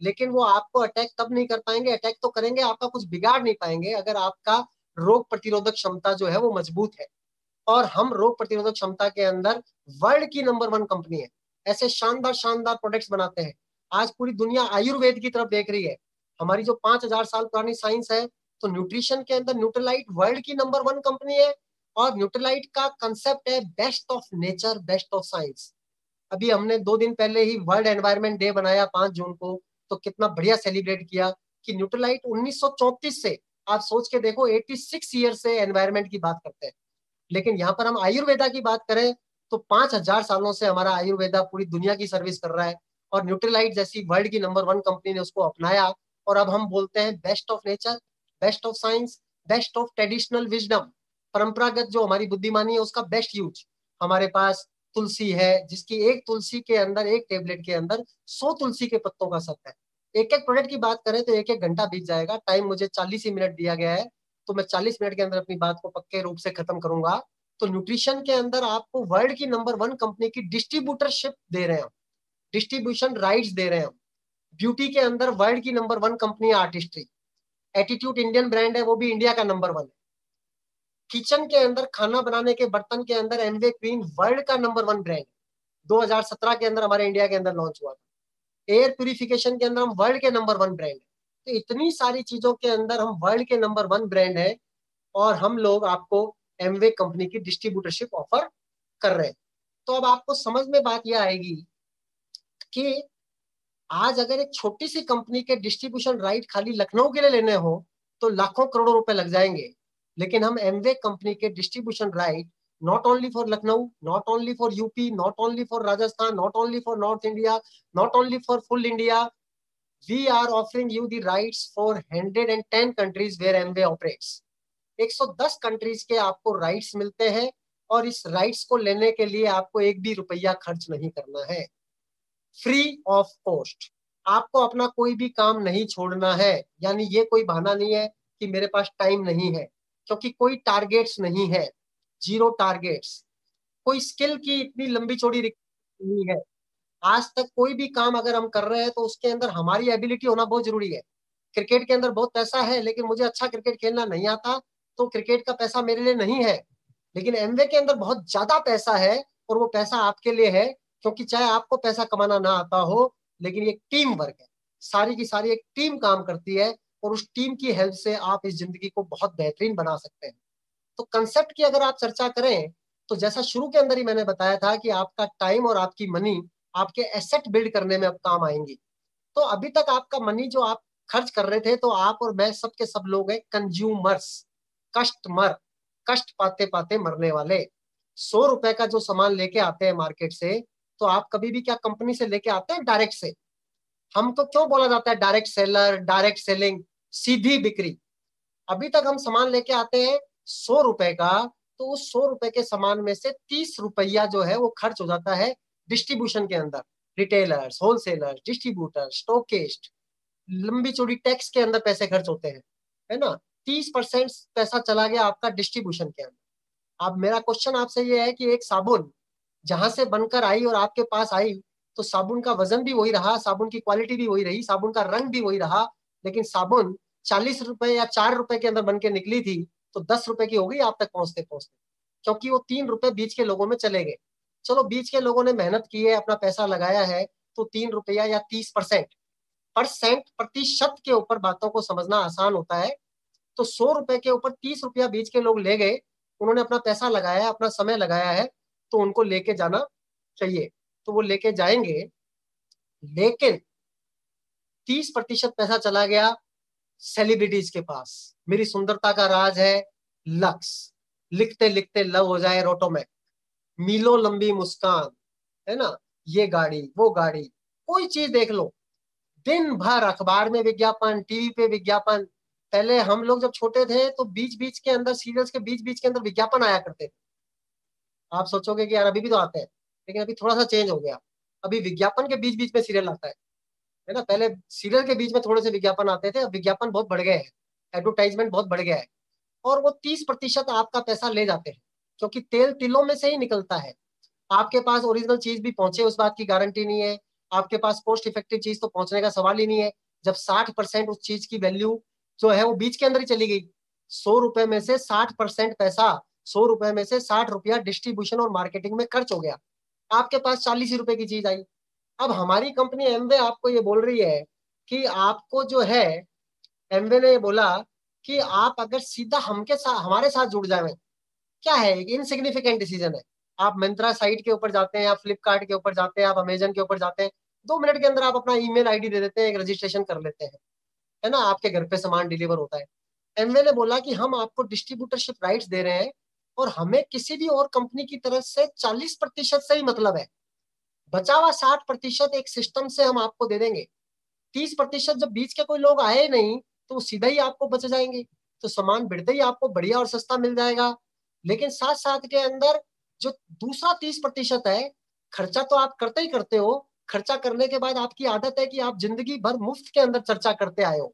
लेकिन वो आपको अटैक तब नहीं कर पाएंगे, अटैक तो करेंगे, आपका कुछ बिगाड़ नहीं पाएंगे अगर आपका रोग प्रतिरोधक क्षमता जो है वो मजबूत है। और हम रोग प्रतिरोधक क्षमता के अंदर वर्ल्ड की नंबर 1 कंपनी है। ऐसे शानदार शानदार प्रोडक्ट्स बनाते हैं। आज पूरी दुनिया आयुर्वेद की तरफ देख रही है। हमारी जो 5,000 साल पुरानी साइंस है, तो न्यूट्रिशन के अंदर न्यूट्रीलाइट वर्ल्ड की नंबर 1 कंपनी है। और न्यूट्रीलाइट का कंसेप्ट है best of nature, best of science. अभी हमने 2 दिन पहले ही वर्ल्ड एनवायरनमेंट डे बनाया 5 जून को, तो कितना बढ़िया सेलिब्रेट किया कि न्यूट्रीलाइट 1934 से, आप सोच के देखो, 86 ईयर से एनवायरनमेंट की बात करते हैं। लेकिन यहाँ पर हम आयुर्वेदा की बात करें तो 5,000 सालों से हमारा आयुर्वेदा पूरी दुनिया की सर्विस कर रहा है। और न्यूट्रीलाइट जैसी वर्ल्ड की नंबर 1 कंपनी ने उसको अपनाया। और अब हम बोलते हैं best of nature, best of science, best of traditional wisdom. परंपरागत जो हमारी बुद्धिमानी है उसका बेस्ट यूज। हमारे पास तुलसी है, जिसकी एक तुलसी के अंदर, एक टेबलेट के अंदर 100 तुलसी के पत्तों का सत्ता है। एक एक प्रोडक्ट की बात करें तो एक एक घंटा बीत जाएगा। टाइम मुझे 40 ही मिनट दिया गया है, तो मैं 40 मिनट के अंदर अपनी बात को पक्के रूप से खत्म करूंगा। तो न्यूट्रिशन के अंदर आपको वर्ल्ड की नंबर 1 कंपनी की डिस्ट्रीब्यूटरशिप दे रहे हैं, डिस्ट्रीब्यूशन राइट्स दे रहे हैं। ब्यूटी के अंदर वर्ल्ड की नंबर 1 कंपनी है आर्टिस्ट्री। एटीट्यूड इंडियन ब्रांड है, वो भी इंडिया का नंबर 1 है। किचन के अंदर खाना बनाने के बर्तन के अंदर एमवे क्वीन वर्ल्ड का नंबर 1 ब्रांड 2017 के अंदर हमारे इंडिया के अंदर लॉन्च हुआ था। एयर प्यूरिफिकेशन के अंदर हम वर्ल्ड के नंबर 1 ब्रांड है। तो इतनी सारी चीजों के अंदर हम वर्ल्ड के नंबर 1 ब्रांड है, और हम लोग आपको एमवे कंपनी की डिस्ट्रीब्यूटरशिप ऑफर कर रहे हैं। तो अब आपको समझ में बात यह आएगी कि आज अगर एक छोटी सी कंपनी के डिस्ट्रीब्यूशन राइट खाली लखनऊ के लिए लेने हो तो लाखों करोड़ों रुपए लग जाएंगे। लेकिन हम एमवे कंपनी के distribution right not only for Lucknow, not only for UP, not only for Rajasthan, not only for north India, not only for full India, we are offering you the rights for 110 countries where Amway operates. 110 countries के आपको राइट्स मिलते हैं, और इस राइट्स को लेने के लिए आपको एक भी रुपया खर्च नहीं करना है, फ्री ऑफ कॉस्ट। आपको अपना कोई भी काम नहीं छोड़ना है। यानी ये कोई बहाना नहीं है कि मेरे पास टाइम नहीं है, क्योंकि कोई टारगेट्स नहीं है, जीरो टारगेट्स। कोई स्किल की इतनी लंबी चौड़ी नहीं है। आज तक कोई भी काम अगर हम कर रहे हैं तो उसके अंदर हमारी एबिलिटी होना बहुत जरूरी है। क्रिकेट के अंदर बहुत पैसा है, लेकिन मुझे अच्छा क्रिकेट खेलना नहीं आता, तो क्रिकेट का पैसा मेरे लिए नहीं है। लेकिन एमवे के अंदर बहुत ज्यादा पैसा है, और वो पैसा आपके लिए है, क्योंकि चाहे आपको पैसा कमाना ना आता हो, लेकिन ये टीम वर्क है। सारी की सारी एक टीम काम करती है, और उस टीम की हेल्प से आप इस जिंदगी को बहुत बेहतरीन बना सकते हैं। तो कंसेप्ट की अगर आप चर्चा करें, तो जैसा शुरू के अंदर ही मैंने बताया था कि आपका टाइम और आपकी मनी आपके एसेट बिल्ड करने में अब काम आएंगी। तो अभी तक आपका मनी जो आप खर्च कर रहे थे, तो आप और मैं सब के सब लोग हैं कंज्यूमर्स, कस्टमर, कष्ट पाते पाते मरने वाले। 100 रुपए का जो सामान लेके आते हैं मार्केट से, तो आप कभी भी क्या कंपनी से लेके आते हैं डायरेक्ट से? हमको क्यों बोला जाता है डायरेक्ट सेलर, डायरेक्ट सेलिंग, सीधी बिक्री? अभी तक हम सामान लेके आते हैं 100 रुपए का, तो उस 100 रुपए के सामान में से 30 रुपया जो है वो खर्च हो जाता है डिस्ट्रीब्यूशन के अंदर। रिटेलर्स, होलसेलर्स, डिस्ट्रीब्यूटर, स्टोकिस्ट, लंबी चौड़ी टैक्स के अंदर पैसे खर्च होते हैं, है ना। 30% पैसा चला गया आपका डिस्ट्रीब्यूशन के अंदर। अब मेरा क्वेश्चन आपसे ये है कि एक साबुन जहां से बनकर आई और आपके पास आई, तो साबुन का वजन भी वही रहा, साबुन की क्वालिटी भी वही रही, साबुन का रंग भी वही रहा, लेकिन साबुन 40 रुपए या 4 रुपए के अंदर बन के निकली थी, तो 10 रुपए की हो गई आप तक पहुंचते पहुंचते, क्योंकि वो 3 रुपए बीच के लोगों में चले गए। चलो बीच के लोगों ने मेहनत की है, अपना पैसा लगाया है, तो 3 रुपया या 30%, प्रतिशत के ऊपर बातों को समझना आसान होता है। तो 100 रुपए के ऊपर 30 रुपया बीच के लोग ले गए, उन्होंने अपना पैसा लगाया है, अपना समय लगाया है, तो उनको लेके जाना चाहिए, तो वो लेके जाएंगे। लेकिन 30% पैसा चला गया सेलिब्रिटीज के पास। मेरी सुंदरता का राज है लक्स, लिखते लिखते लव हो जाए रोटो में, मीलों लंबी मुस्कान, है ना, ये गाड़ी वो गाड़ी, कोई चीज देख लो, दिन भर अखबार में विज्ञापन, टीवी पे विज्ञापन। पहले हम लोग जब छोटे थे तो बीच बीच के अंदर, सीरियल्स के बीच बीच के अंदर विज्ञापन आया करते थे। आप सोचोगे कि यार अभी भी तो आते हैं, लेकिन अभी थोड़ा सा चेंज हो गया, अभी विज्ञापन के बीच बीच में सीरियल आता है ना। पहले सीरियल के बीच में थोड़े से विज्ञापन आते थे, अब विज्ञापन बहुत बढ़ गए हैं, एडवर्टाइजमेंट बहुत बढ़ गया है। और वो 30% आपका पैसा ले जाते हैं, क्योंकि तेल तिलों में से ही निकलता है। आपके पास ओरिजिनल चीज भी पहुंचे उस बात की गारंटी नहीं है, आपके पास कॉस्ट इफेक्टिव चीज तो पहुंचने का सवाल ही नहीं है, जब 60% उस चीज की वैल्यू जो है वो बीच के अंदर ही चली गई। 100 रुपए में से 60% पैसा, 100 रुपए में से 60 रुपया डिस्ट्रीब्यूशन और मार्केटिंग में खर्च हो गया, आपके पास 40 रुपए की चीज आई। अब हमारी कंपनी एमवे आपको ये बोल रही है कि आपको जो है, एमवे ने ये बोला कि आप अगर सीधा हमके साथ, हमारे साथ जुड़ जाए, क्या है, एक इनसिग्निफिकेंट डिसीजन है। आप मिंत्रा साइट के ऊपर जाते हैं, आप फ्लिपकार्ट के ऊपर जाते हैं, आप अमेजन के ऊपर जाते हैं, 2 मिनट के अंदर आप अपना ईमेल आईडी दे देते हैं, एक रजिस्ट्रेशन कर लेते हैं, है ना, आपके घर पे सामान डिलीवर होता है। एमवे ने बोला कि हम आपको डिस्ट्रीब्यूटरशिप राइट्स दे रहे हैं, और हमें किसी भी और कंपनी की तरफ से 40% से ही मतलब है, बचा हुआ 60% एक सिस्टम से हम आपको दे देंगे। 30% जब बीच के कोई लोग आए नहीं, तो वो सीधा ही आपको बच जाएंगे, तो सामान बिड़ते ही आपको बढ़िया और सस्ता मिल जाएगा। लेकिन साथ साथ के अंदर जो दूसरा 30% है, खर्चा तो आप करते ही करते हो, खर्चा करने के बाद आपकी आदत है कि आप जिंदगी भर मुफ्त के अंदर चर्चा करते आए हो।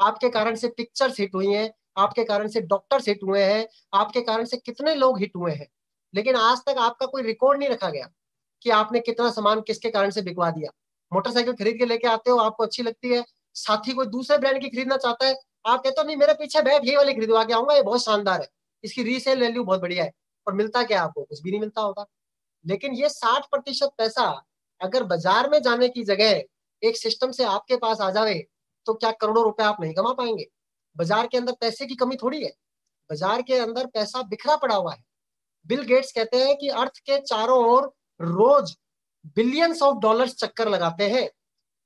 आपके कारण से पिक्चर्स हिट हुई हैं, आपके कारण से डॉक्टर्स हिट हुए हैं, आपके कारण से कितने लोग हिट हुए हैं, लेकिन आज तक आपका कोई रिकॉर्ड नहीं रखा गया कि आपने कितना सामान किसके कारण से बिकवा दिया। मोटरसाइकिल खरीद के लेके आते हो, आपको अच्छी लगती है, साथी कोई दूसरे ब्रांड की खरीदना चाहता है, आप कहते हो नहीं मेरे पीछे बैठ, ये वाली खरीदवा के आऊंगा, ये बहुत शानदार है, इसकी रीसेल वैल्यू बहुत बढ़िया है, और मिलता क्या आपको, कुछ भी नहीं मिलता होगा। लेकिन ये 60% पैसा अगर बाजार में जाने की जगह एक सिस्टम से आपके पास आ जावे, तो क्या करोड़ों रुपए आप नहीं कमा पाएंगे? बाजार के अंदर पैसे की कमी थोड़ी है, बाजार के अंदर पैसा बिखरा पड़ा हुआ है। बिल गेट्स कहते हैं कि अर्थ के चारों ओर रोज बिलियंस ऑफ डॉलर्स चक्कर लगाते हैं।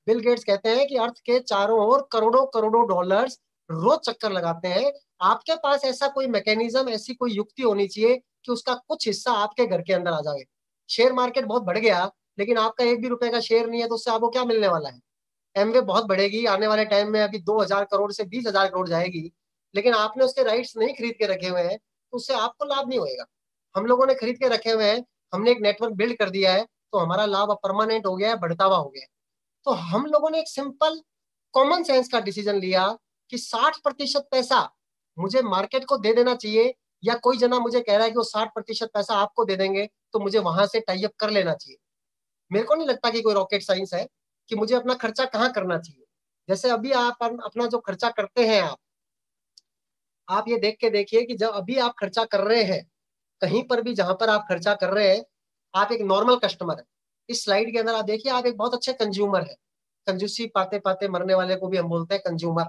बिल गेट्स कहते हैं कि अर्थ के चारों ओर करोड़ों करोड़ों डॉलर्स रोज चक्कर लगाते हैं। आपके पास ऐसा कोई मैकेनिज्म, ऐसी कोई युक्ति होनी चाहिए कि उसका कुछ हिस्सा आपके घर के अंदर आ जाए। शेयर मार्केट बहुत बढ़ गया, लेकिन आपका एक भी रुपए का शेयर नहीं है, तो उससे आपको क्या मिलने वाला है? एमवे बहुत बढ़ेगी आने वाले टाइम में, अभी 2000 करोड़ से 20,000 करोड़ जाएगी, लेकिन आपने उसके राइट्स नहीं खरीद के रखे हुए हैं, तो उससे आपको लाभ नहीं होएगा। हम लोगों ने खरीद के रखे हुए हैं, हमने एक नेटवर्क बिल्ड कर दिया है, तो हमारा लाभ अब परमानेंट हो गया है, बढ़ता हुआ हो गया है। तो हम लोगों ने एक सिंपल कॉमन सेंस का डिसीजन लिया कि 60% पैसा मुझे मार्केट को दे देना चाहिए, या कोई जना मुझे कह रहा है कि वो 60% पैसा आपको दे देंगे, तो मुझे वहां से टाई अप कर लेना चाहिए। मेरे को नहीं लगता कि कोई रॉकेट साइंस है कि मुझे अपना खर्चा कहाँ करना चाहिए। जैसे अभी आप अपना जो खर्चा करते हैं, आप ये देख के देखिए कि जब अभी आप खर्चा कर रहे हैं, कहीं पर भी जहां पर आप खर्चा कर रहे हैं, आप एक नॉर्मल कस्टमर है। इस स्लाइड के अंदर आप देखिए, आप एक बहुत अच्छे कंज्यूमर है। कंजूसी पाते पाते मरने वाले को भी हम बोलते हैं कंज्यूमर,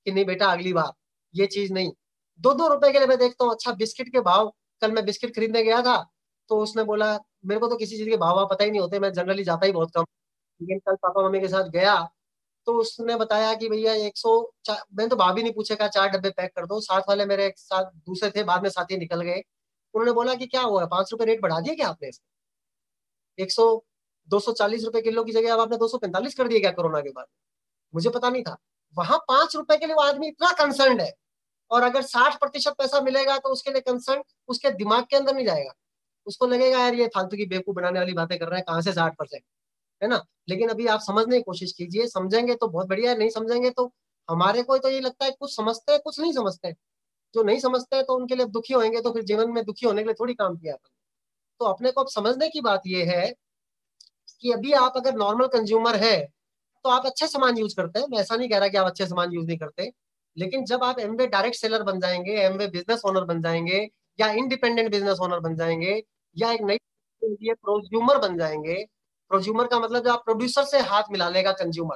कि नहीं बेटा अगली बार ये चीज नहीं। 2-2 रुपए के लिए मैं देखता हूँ, अच्छा बिस्किट के भाव, कल मैं बिस्किट खरीदने गया था, तो उसने बोला मेरे को तो किसी चीज के भाव पता ही नहीं होते, मैं जनरली जाता ही बहुत कम। लेकिन कल पापा मम्मी के साथ गया तो उसने बताया कि भैया 100, मैंने तो भाभी नहीं पूछे, कहा 4 डब्बे पैक कर दो। साथ वाले मेरे एक साथ दूसरे थे, बाद में साथी निकल गए। उन्होंने बोला कि क्या हुआ, 5 रुपए रेट बढ़ा दिया क्या आपने इसका? 100 240 रुपए किलो की जगह अब आपने 245 कर दिया क्या कोरोना के बाद? मुझे पता नहीं था। वहां 5 रुपए के लिए वो आदमी इतना कंसर्न है, और अगर 60% पैसा मिलेगा तो उसके लिए कंसर्न उसके दिमाग के अंदर नहीं जाएगा। उसको लगेगा यार ये फालतू की बेवकूफ बनाने वाली बातें कर रहा है, कहाँ से 60%, है ना। लेकिन अभी आप समझने की कोशिश कीजिए, समझेंगे तो बहुत बढ़िया है, नहीं समझेंगे तो हमारे को तो ये लगता है कुछ समझते हैं कुछ नहीं समझते हैं। जो नहीं समझते हैं तो उनके लिए दुखी होंगे, तो फिर जीवन में दुखी होने के लिए थोड़ी काम किया अपन। तो अपने को अब समझने की बात ये है कि अभी आप अगर नॉर्मल कंज्यूमर है तो आप अच्छे सामान यूज करते हैं, मैं ऐसा नहीं कह रहा कि आप अच्छे सामान यूज नहीं करते। लेकिन जब आप एमवे डायरेक्ट सेलर बन जाएंगे, एमवे बिजनेस ओनर बन जाएंगे, या इंडिपेंडेंट बिजनेस ओनर बन जाएंगे, या एक नई प्रोज्यूमर बन जाएंगे। प्रोज्यूमर का मतलब जो आप प्रोड्यूसर से हाथ मिला लेगा consumer,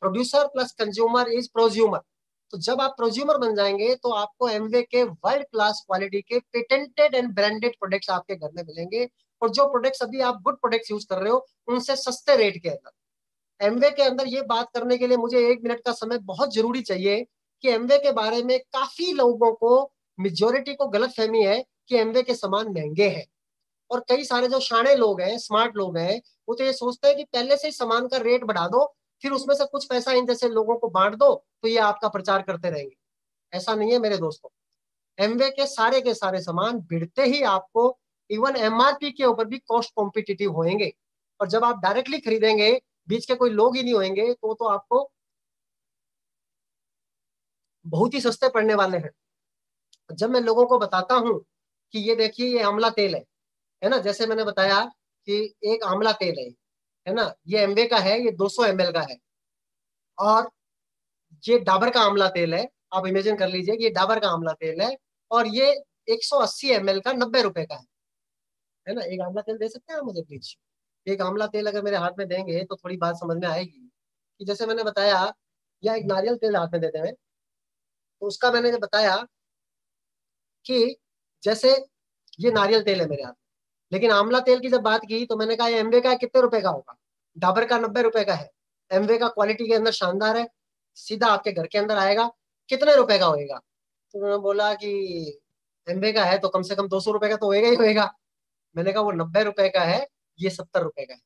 producer plus consumer is prosumer. तो जब आप प्रोज्यूमर बन जाएंगे तो आपको एमवे के वर्ल्ड क्लास क्वालिटी के पेटेंटेड एंड ब्रांडेड प्रोडक्ट्स आपके घर में मिलेंगे। और जो प्रोडक्ट्स अभी आप गुड प्रोडक्ट्स यूज कर रहे हो उनसे सस्ते रेट के अंदर। एमवे के अंदर ये बात करने के लिए मुझे 1 मिनट का समय बहुत जरूरी चाहिए कि एमवे के बारे में काफी लोगों को, मेजोरिटी को गलत फहमी है कि एमवे के सामान महंगे हैं। और कई सारे जो शाणे लोग हैं, स्मार्ट लोग हैं, वो तो ये सोचते हैं कि पहले से ही सामान का रेट बढ़ा दो, फिर उसमें से कुछ पैसा इन जैसे लोगों को बांट दो तो ये आपका प्रचार करते रहेंगे। ऐसा नहीं है मेरे दोस्तों। एमवे के सारे सामान भिड़ते ही आपको इवन एमआरपी के ऊपर भी कॉस्ट कॉम्पिटिटिव होंगे। और जब आप डायरेक्टली खरीदेंगे, बीच के कोई लोग ही नहीं होंगे, तो आपको बहुत ही सस्ते पड़ने वाले हैं। जब मैं लोगों को बताता हूँ कि ये देखिए ये आंवला तेल है ना, जैसे मैंने बताया कि एक आंवला तेल है ना, ये एमवे का है, ये 200 ml का है। और ये डाबर का आंवला तेल है, आप इमेजिन कर लीजिए कि ये डाबर का आंवला तेल है, और ये 180 ml का 90 रुपए का है ना। एक आंवला तेल दे सकते हैं आप मुझे प्लीज? एक आंवला तेल अगर मेरे हाथ में देंगे तो थोड़ी बात समझ में आएगी कि जैसे मैंने बताया, या एक नारियल तेल हाथ में देते हैं, तो उसका मैंने बताया कि जैसे ये नारियल तेल है मेरे हाथ में, लेकिन आंवला तेल की जब बात की तो मैंने कहा ये एमवे का कितने रुपए का होगा? डाबर का 90 रुपए का है। एमवे का क्वालिटी के अंदर शानदार है, सीधा आपके घर के अंदर आएगा, कितने रुपए का होएगा? तो उन्होंने बोला कि एमवे का है तो कम से कम 200 रुपए का तो होएगा ही होएगा। मैंने कहा वो 90 रुपए का है, ये 70 रुपए का है।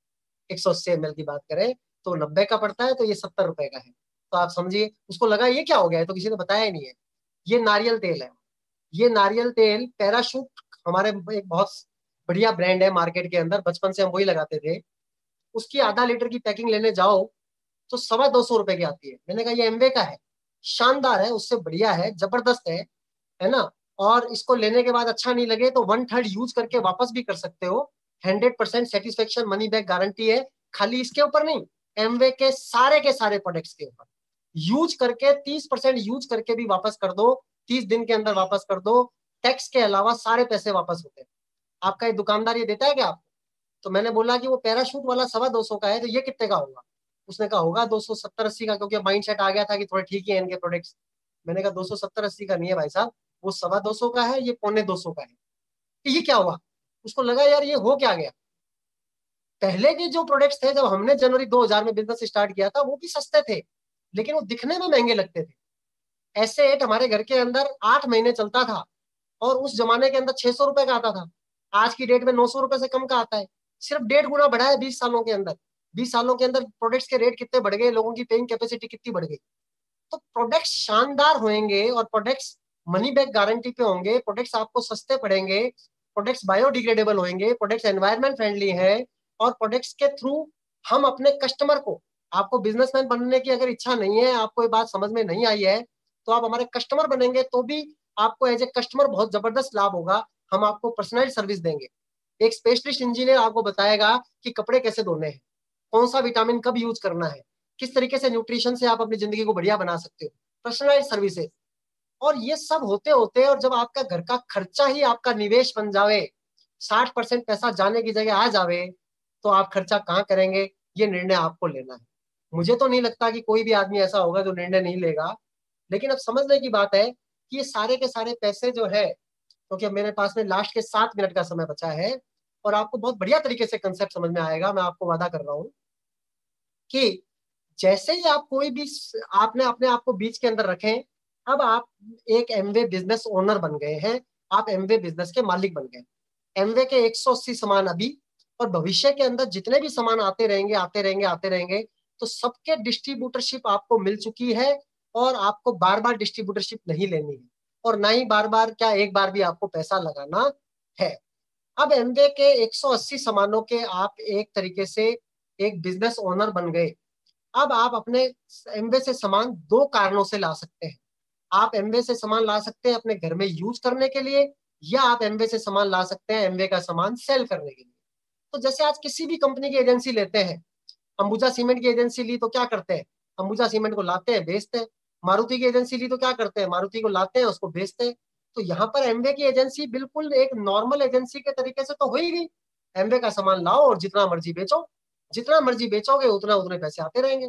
180 ml की बात करें तो 90 का पड़ता है, तो ये 70 रुपए का है। तो आप समझिए, उसको लगा ये क्या हो गया है, तो किसी ने बताया ही नहीं है। ये नारियल तेल है। ये नारियल तेल पैराशूट, हमारे एक बहुत बढ़िया ब्रांड है मार्केट के अंदर, बचपन से हम वही लगाते थे। उसकी आधा लीटर की पैकिंग लेने जाओ तो 250 रुपए की आती है। मैंने कहा ये एमवे का है, शानदार है, उससे बढ़िया है, जबरदस्त है ना। और इसको लेने के बाद अच्छा नहीं लगे तो 1/3 यूज करके वापस भी कर सकते हो। 100% सेटिस्फेक्शन, मनी बैक गारंटी है। खाली इसके ऊपर नहीं, एमवे के सारे प्रोडक्ट्स के ऊपर यूज करके 30% यूज करके भी वापस कर दो, 30 दिन के अंदर वापस कर दो। टैक्स के अलावा सारे पैसे वापस होते हैं। आपका ये दुकानदार ये देता है क्या आपको? तो मैंने बोला कि वो पैराशूट वाला 250 का है, तो ये कितने का होगा? उसने कहा होगा 270-80 का, क्योंकि माइंड सेट आ गया था कि थोड़े ठीक ही है इनके प्रोडक्ट्स। मैंने कहा 270-80 का नहीं है भाई साहब, वो 250 का है, ये 250 का है। तो ये क्या हुआ? उसको लगा यार ये हो क्या गया। पहले के जो प्रोडक्ट्स थे, जब हमने जनवरी 2000 में बिजनेस स्टार्ट किया था, वो भी सस्ते थे, लेकिन वो दिखने में महंगे लगते थे। ऐसे एट हमारे घर के अंदर 8 महीने चलता था, और उस जमाने के अंदर 600 रुपए का आता था। आज की डेट में 900 रुपए से कम का आता है। सिर्फ 1.5 गुना बढ़ा है 20 सालों के अंदर। 20 सालों के अंदर प्रोडक्ट्स के रेट कितने बढ़ गए, लोगों की पेइंग कैपेसिटी कितनी बढ़ गई। तो प्रोडक्ट्स शानदार होंगे, और प्रोडक्ट्स मनी बैक गारंटी पे होंगे, प्रोडक्ट्स आपको सस्ते पड़ेंगे, प्रोडक्ट्स बायोडिग्रेडेबल होंगे, प्रोडक्ट्स एनवायरमेंट फ्रेंडली है। और प्रोडक्ट्स के थ्रू हम अपने कस्टमर को, आपको बिजनेसमैन बनने की अगर इच्छा नहीं है, आपको ये बात समझ में नहीं आई है, तो आप हमारे कस्टमर बनेंगे तो भी आपको एज ए कस्टमर बहुत जबरदस्त लाभ होगा। हम आपको पर्सनलाइज सर्विस देंगे। एक स्पेशलिस्ट इंजीनियर आपको बताएगा कि कपड़े कैसे धोने हैं, कौन सा विटामिन कब यूज करना है, किस तरीके से न्यूट्रिशन से आप अपनी जिंदगी को बढ़िया बना सकते हो, पर्सनलाइज सर्विसेज। और ये सब होते होते, और जब आपका घर का खर्चा ही आपका निवेश बन जावे, 60% पैसा जाने की जगह आ जावे, तो आप खर्चा कहाँ करेंगे, ये निर्णय आपको लेना है। मुझे तो नहीं लगता कि कोई भी आदमी ऐसा होगा जो निर्णय नहीं लेगा। लेकिन अब समझने की बात है कि ये सारे के सारे पैसे जो है, क्योंकि अब मेरे पास में लास्ट के 7 मिनट का समय बचा है, और आपको बहुत बढ़िया तरीके से कंसेप्ट समझ में आएगा। मैं आपको वादा कर रहा हूँ कि जैसे ही आप कोई भी आपने अपने आप को बीच के अंदर रखें, अब आप एक एमवे बिजनेस ओनर बन गए हैं, आप एमवे बिजनेस के मालिक बन गए। एमवे के 180 सामान अभी और भविष्य के अंदर जितने भी सामान आते रहेंगे आते रहेंगे आते रहेंगे, तो सबके डिस्ट्रीब्यूटरशिप आपको मिल चुकी है और आपको बार बार डिस्ट्रीब्यूटरशिप नहीं लेनी है और ना ही बार बार क्या एक बार भी आपको पैसा लगाना है। अब एमवे के 180 सामानों के आप एक तरीके से एक बिजनेस ओनर बन गए। अब आप अपने एमवे से सामान दो कारणों से ला सकते हैं। आप एमवे से सामान ला सकते हैं अपने घर में यूज करने के लिए, या आप एमवे से सामान ला सकते हैं एमवे का सामान सेल करने के लिए। तो जैसे आज किसी भी कंपनी की एजेंसी लेते हैं, अंबुजा सीमेंट की एजेंसी ली तो क्या करते हैं, अंबुजा सीमेंट को लाते हैं बेचते हैं। मारुति की एजेंसी ली तो क्या करते हैं, मारुति को लाते हैं उसको बेचते हैं। तो यहाँ पर एमवे की एजेंसी बिल्कुल एक नॉर्मल एजेंसी के तरीके से तो हो ही गई। एमवे का सामान लाओ और जितना मर्जी बेचो, जितना मर्जी बेचोगे उतना उतने पैसे आते रहेंगे।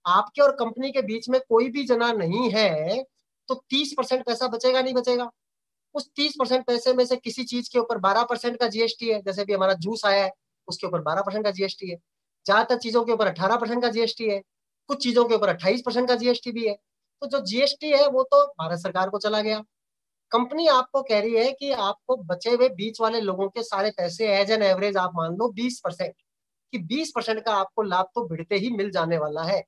आपके और कंपनी के बीच में कोई भी जना नहीं है तो 30% पैसा बचेगा नहीं बचेगा। उस 30% पैसे में से किसी चीज के ऊपर 12% का जीएसटी है, जैसे भी हमारा जूस आया है उसके ऊपर 12% का जीएसटी है। ज्यादातर चीजों के ऊपर 18% का जीएसटी है, कुछ चीजों के ऊपर 28% का जीएसटी भी है। तो जो जीएसटी है वो तो भारत सरकार को चला गया। कंपनी आपको कह रही है कि आपको बचे हुए बीच वाले लोगों के सारे पैसे एज एन एवरेज आप मान लो 20%, कि 20% का आपको लाभ तो भिड़ते ही मिल जाने वाला है।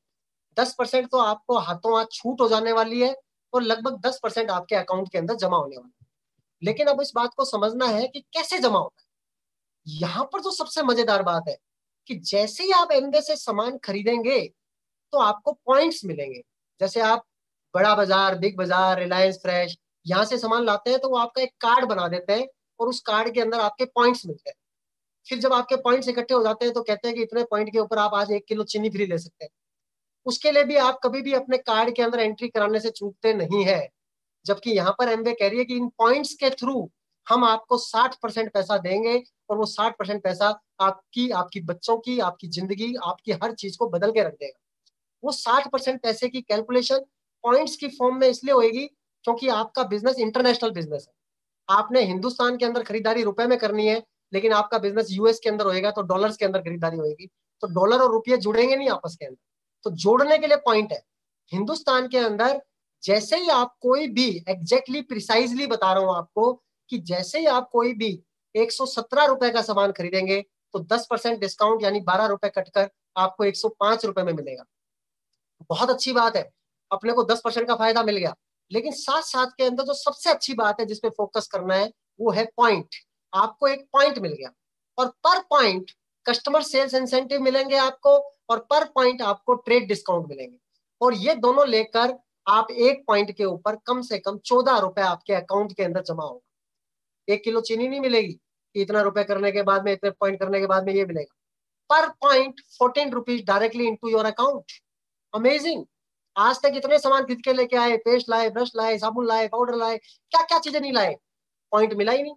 10% तो आपको हाथों हाथ छूट हो जाने वाली है और लगभग 10% आपके अकाउंट के अंदर जमा होने वाला है। लेकिन अब इस बात को समझना है कि कैसे जमा होता है। यहाँ पर जो सबसे मजेदार बात है कि जैसे ही आप एमवे से सामान खरीदेंगे तो आपको पॉइंट्स मिलेंगे। जैसे आप बड़ा बाजार, बिग बाजार, रिलायंस फ्रेश यहाँ से सामान लाते हैं तो वो आपका एक कार्ड बना देते हैं और उस कार्ड के अंदर आपके पॉइंट्स मिलते हैं। फिर जब आपके पॉइंट्स इकट्ठे हो जाते हैं तो कहते हैं कि इतने पॉइंट के ऊपर आप आज 1 किलो चीनी फ्री ले सकते हैं। उसके लिए भी आप कभी भी अपने कार्ड के अंदर एंट्री कराने से चूकते नहीं है। जबकि यहाँ पर एमवे कह रही है कि इन पॉइंट्स के थ्रू हम आपको 60% पैसा देंगे और वो 60% पैसा आपकी, आपकी बच्चों की, आपकी जिंदगी, आपकी हर चीज को बदल के रख देगा। वो 60% पैसे की कैलकुलेशन पॉइंट्स की फॉर्म में इसलिए होगी क्योंकि आपका बिजनेस इंटरनेशनल बिजनेस है। आपने हिंदुस्तान के अंदर खरीदारी रुपए में करनी है, लेकिन आपका बिजनेस यूएस के अंदर होएगा तो डॉलर्स के अंदर खरीदारी होगी, तो डॉलर और रुपये जुड़ेंगे नहीं आपस के अंदर। तो जोड़ने के लिए पॉइंट है। हिंदुस्तान के अंदर जैसे ही आप कोई भी एग्जैक्टली प्रिसाइजली बता रहा हूं आपको कि जैसे ही आप कोई भी 117 रुपए का सामान खरीदेंगे तो 10% डिस्काउंट यानी 12 रुपए कटकर आपको 105 रुपए में मिलेगा। बहुत अच्छी बात है, अपने को 10% का फायदा मिल गया। लेकिन साथ साथ के अंदर जो सबसे अच्छी बात है जिसपे फोकस करना है वो है पॉइंट। आपको एक पॉइंट मिल गया और पर पॉइंट कस्टमर सेल्स इंसेंटिव मिलेंगे आपको और पर पॉइंट आपको ट्रेड डिस्काउंट मिलेंगे। और ये दोनों लेकर आप एक पॉइंट के ऊपर कम से कम 14 रुपए आपके अकाउंट के अंदर जमा होगा। 1 किलो चीनी नहीं मिलेगी कि इतना रुपए करने के बाद में, इतने पॉइंट करने के बाद में ये मिलेगा। पर point 14 rupees directly into your account. Amazing. आज तक इतने सामान खरीद के लेके आए, पेस्ट लाए, ब्रश लाए, साबुन लाए, पाउडर लाए, क्या क्या चीजें नहीं लाए, पॉइंट मिला ही नहीं।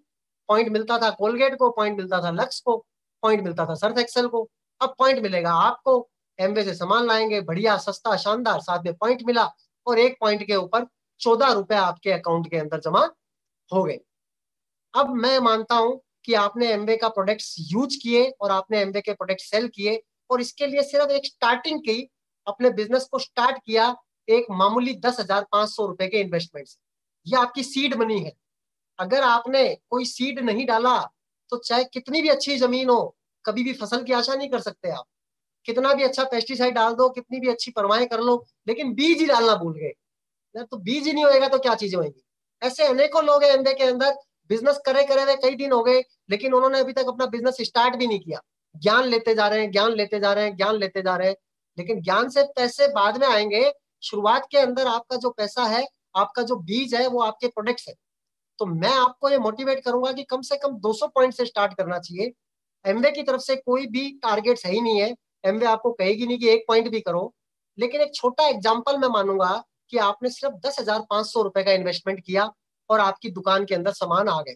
पॉइंट मिलता था कोलगेट को, पॉइंट मिलता था लक्स को, पॉइंट मिलता था सर्फ एक्सेल को। अब पॉइंट मिलेगा आपको। एमवे से सामान लाएंगे, बढ़िया सस्ता शानदार, साथ में पॉइंट मिला और एक पॉइंट के ऊपर 14 रुपए आपके अकाउंट के अंदर जमा हो गए। अब मैं मानता हूं कि आपने एमवे का प्रोडक्ट्स यूज किए और आपने एमवे के प्रोडक्ट सेल किए और इसके लिए सिर्फ एक स्टार्टिंग की, अपने बिजनेस को स्टार्ट किया एक मामूली 10,500 रुपए के इन्वेस्टमेंट से। ये आपकी सीड मनी है। अगर आपने कोई सीड नहीं डाला तो चाहे कितनी भी अच्छी जमीन हो, कभी भी फसल की आशा नहीं कर सकते आप। कितना भी अच्छा पेस्टिसाइड डाल दो, कितनी भी अच्छी परवाहें कर लो, लेकिन बीज ही डालना भूल गए तो बीज ही नहीं होएगा तो क्या चीजें होंगी। ऐसे अनेकों लोग हैं एमबे के अंदर, बिजनेस करे करे हुए कई दिन हो गए लेकिन उन्होंने अभी तक अपना बिजनेस स्टार्ट भी नहीं किया। ज्ञान लेते जा रहे हैं, ज्ञान लेते जा रहे हैं, ज्ञान लेते जा रहे हैं, लेकिन ज्ञान से पैसे बाद में आएंगे। शुरुआत के अंदर आपका जो पैसा है, आपका जो बीज है, वो आपके प्रोडक्ट्स है। तो मैं आपको ये मोटिवेट करूंगा कि कम से कम 200 पॉइंट से स्टार्ट करना चाहिए। एमवे की तरफ से कोई भी टारगेट सही नहीं है। एमवे आपको कहेगी नहीं कि 1 पॉइंट भी करो, लेकिन एक छोटा एग्जाम्पल मैं मानूंगा कि आपने सिर्फ 10,500 रुपए का इन्वेस्टमेंट किया और आपकी दुकान के अंदर सामान आ गए।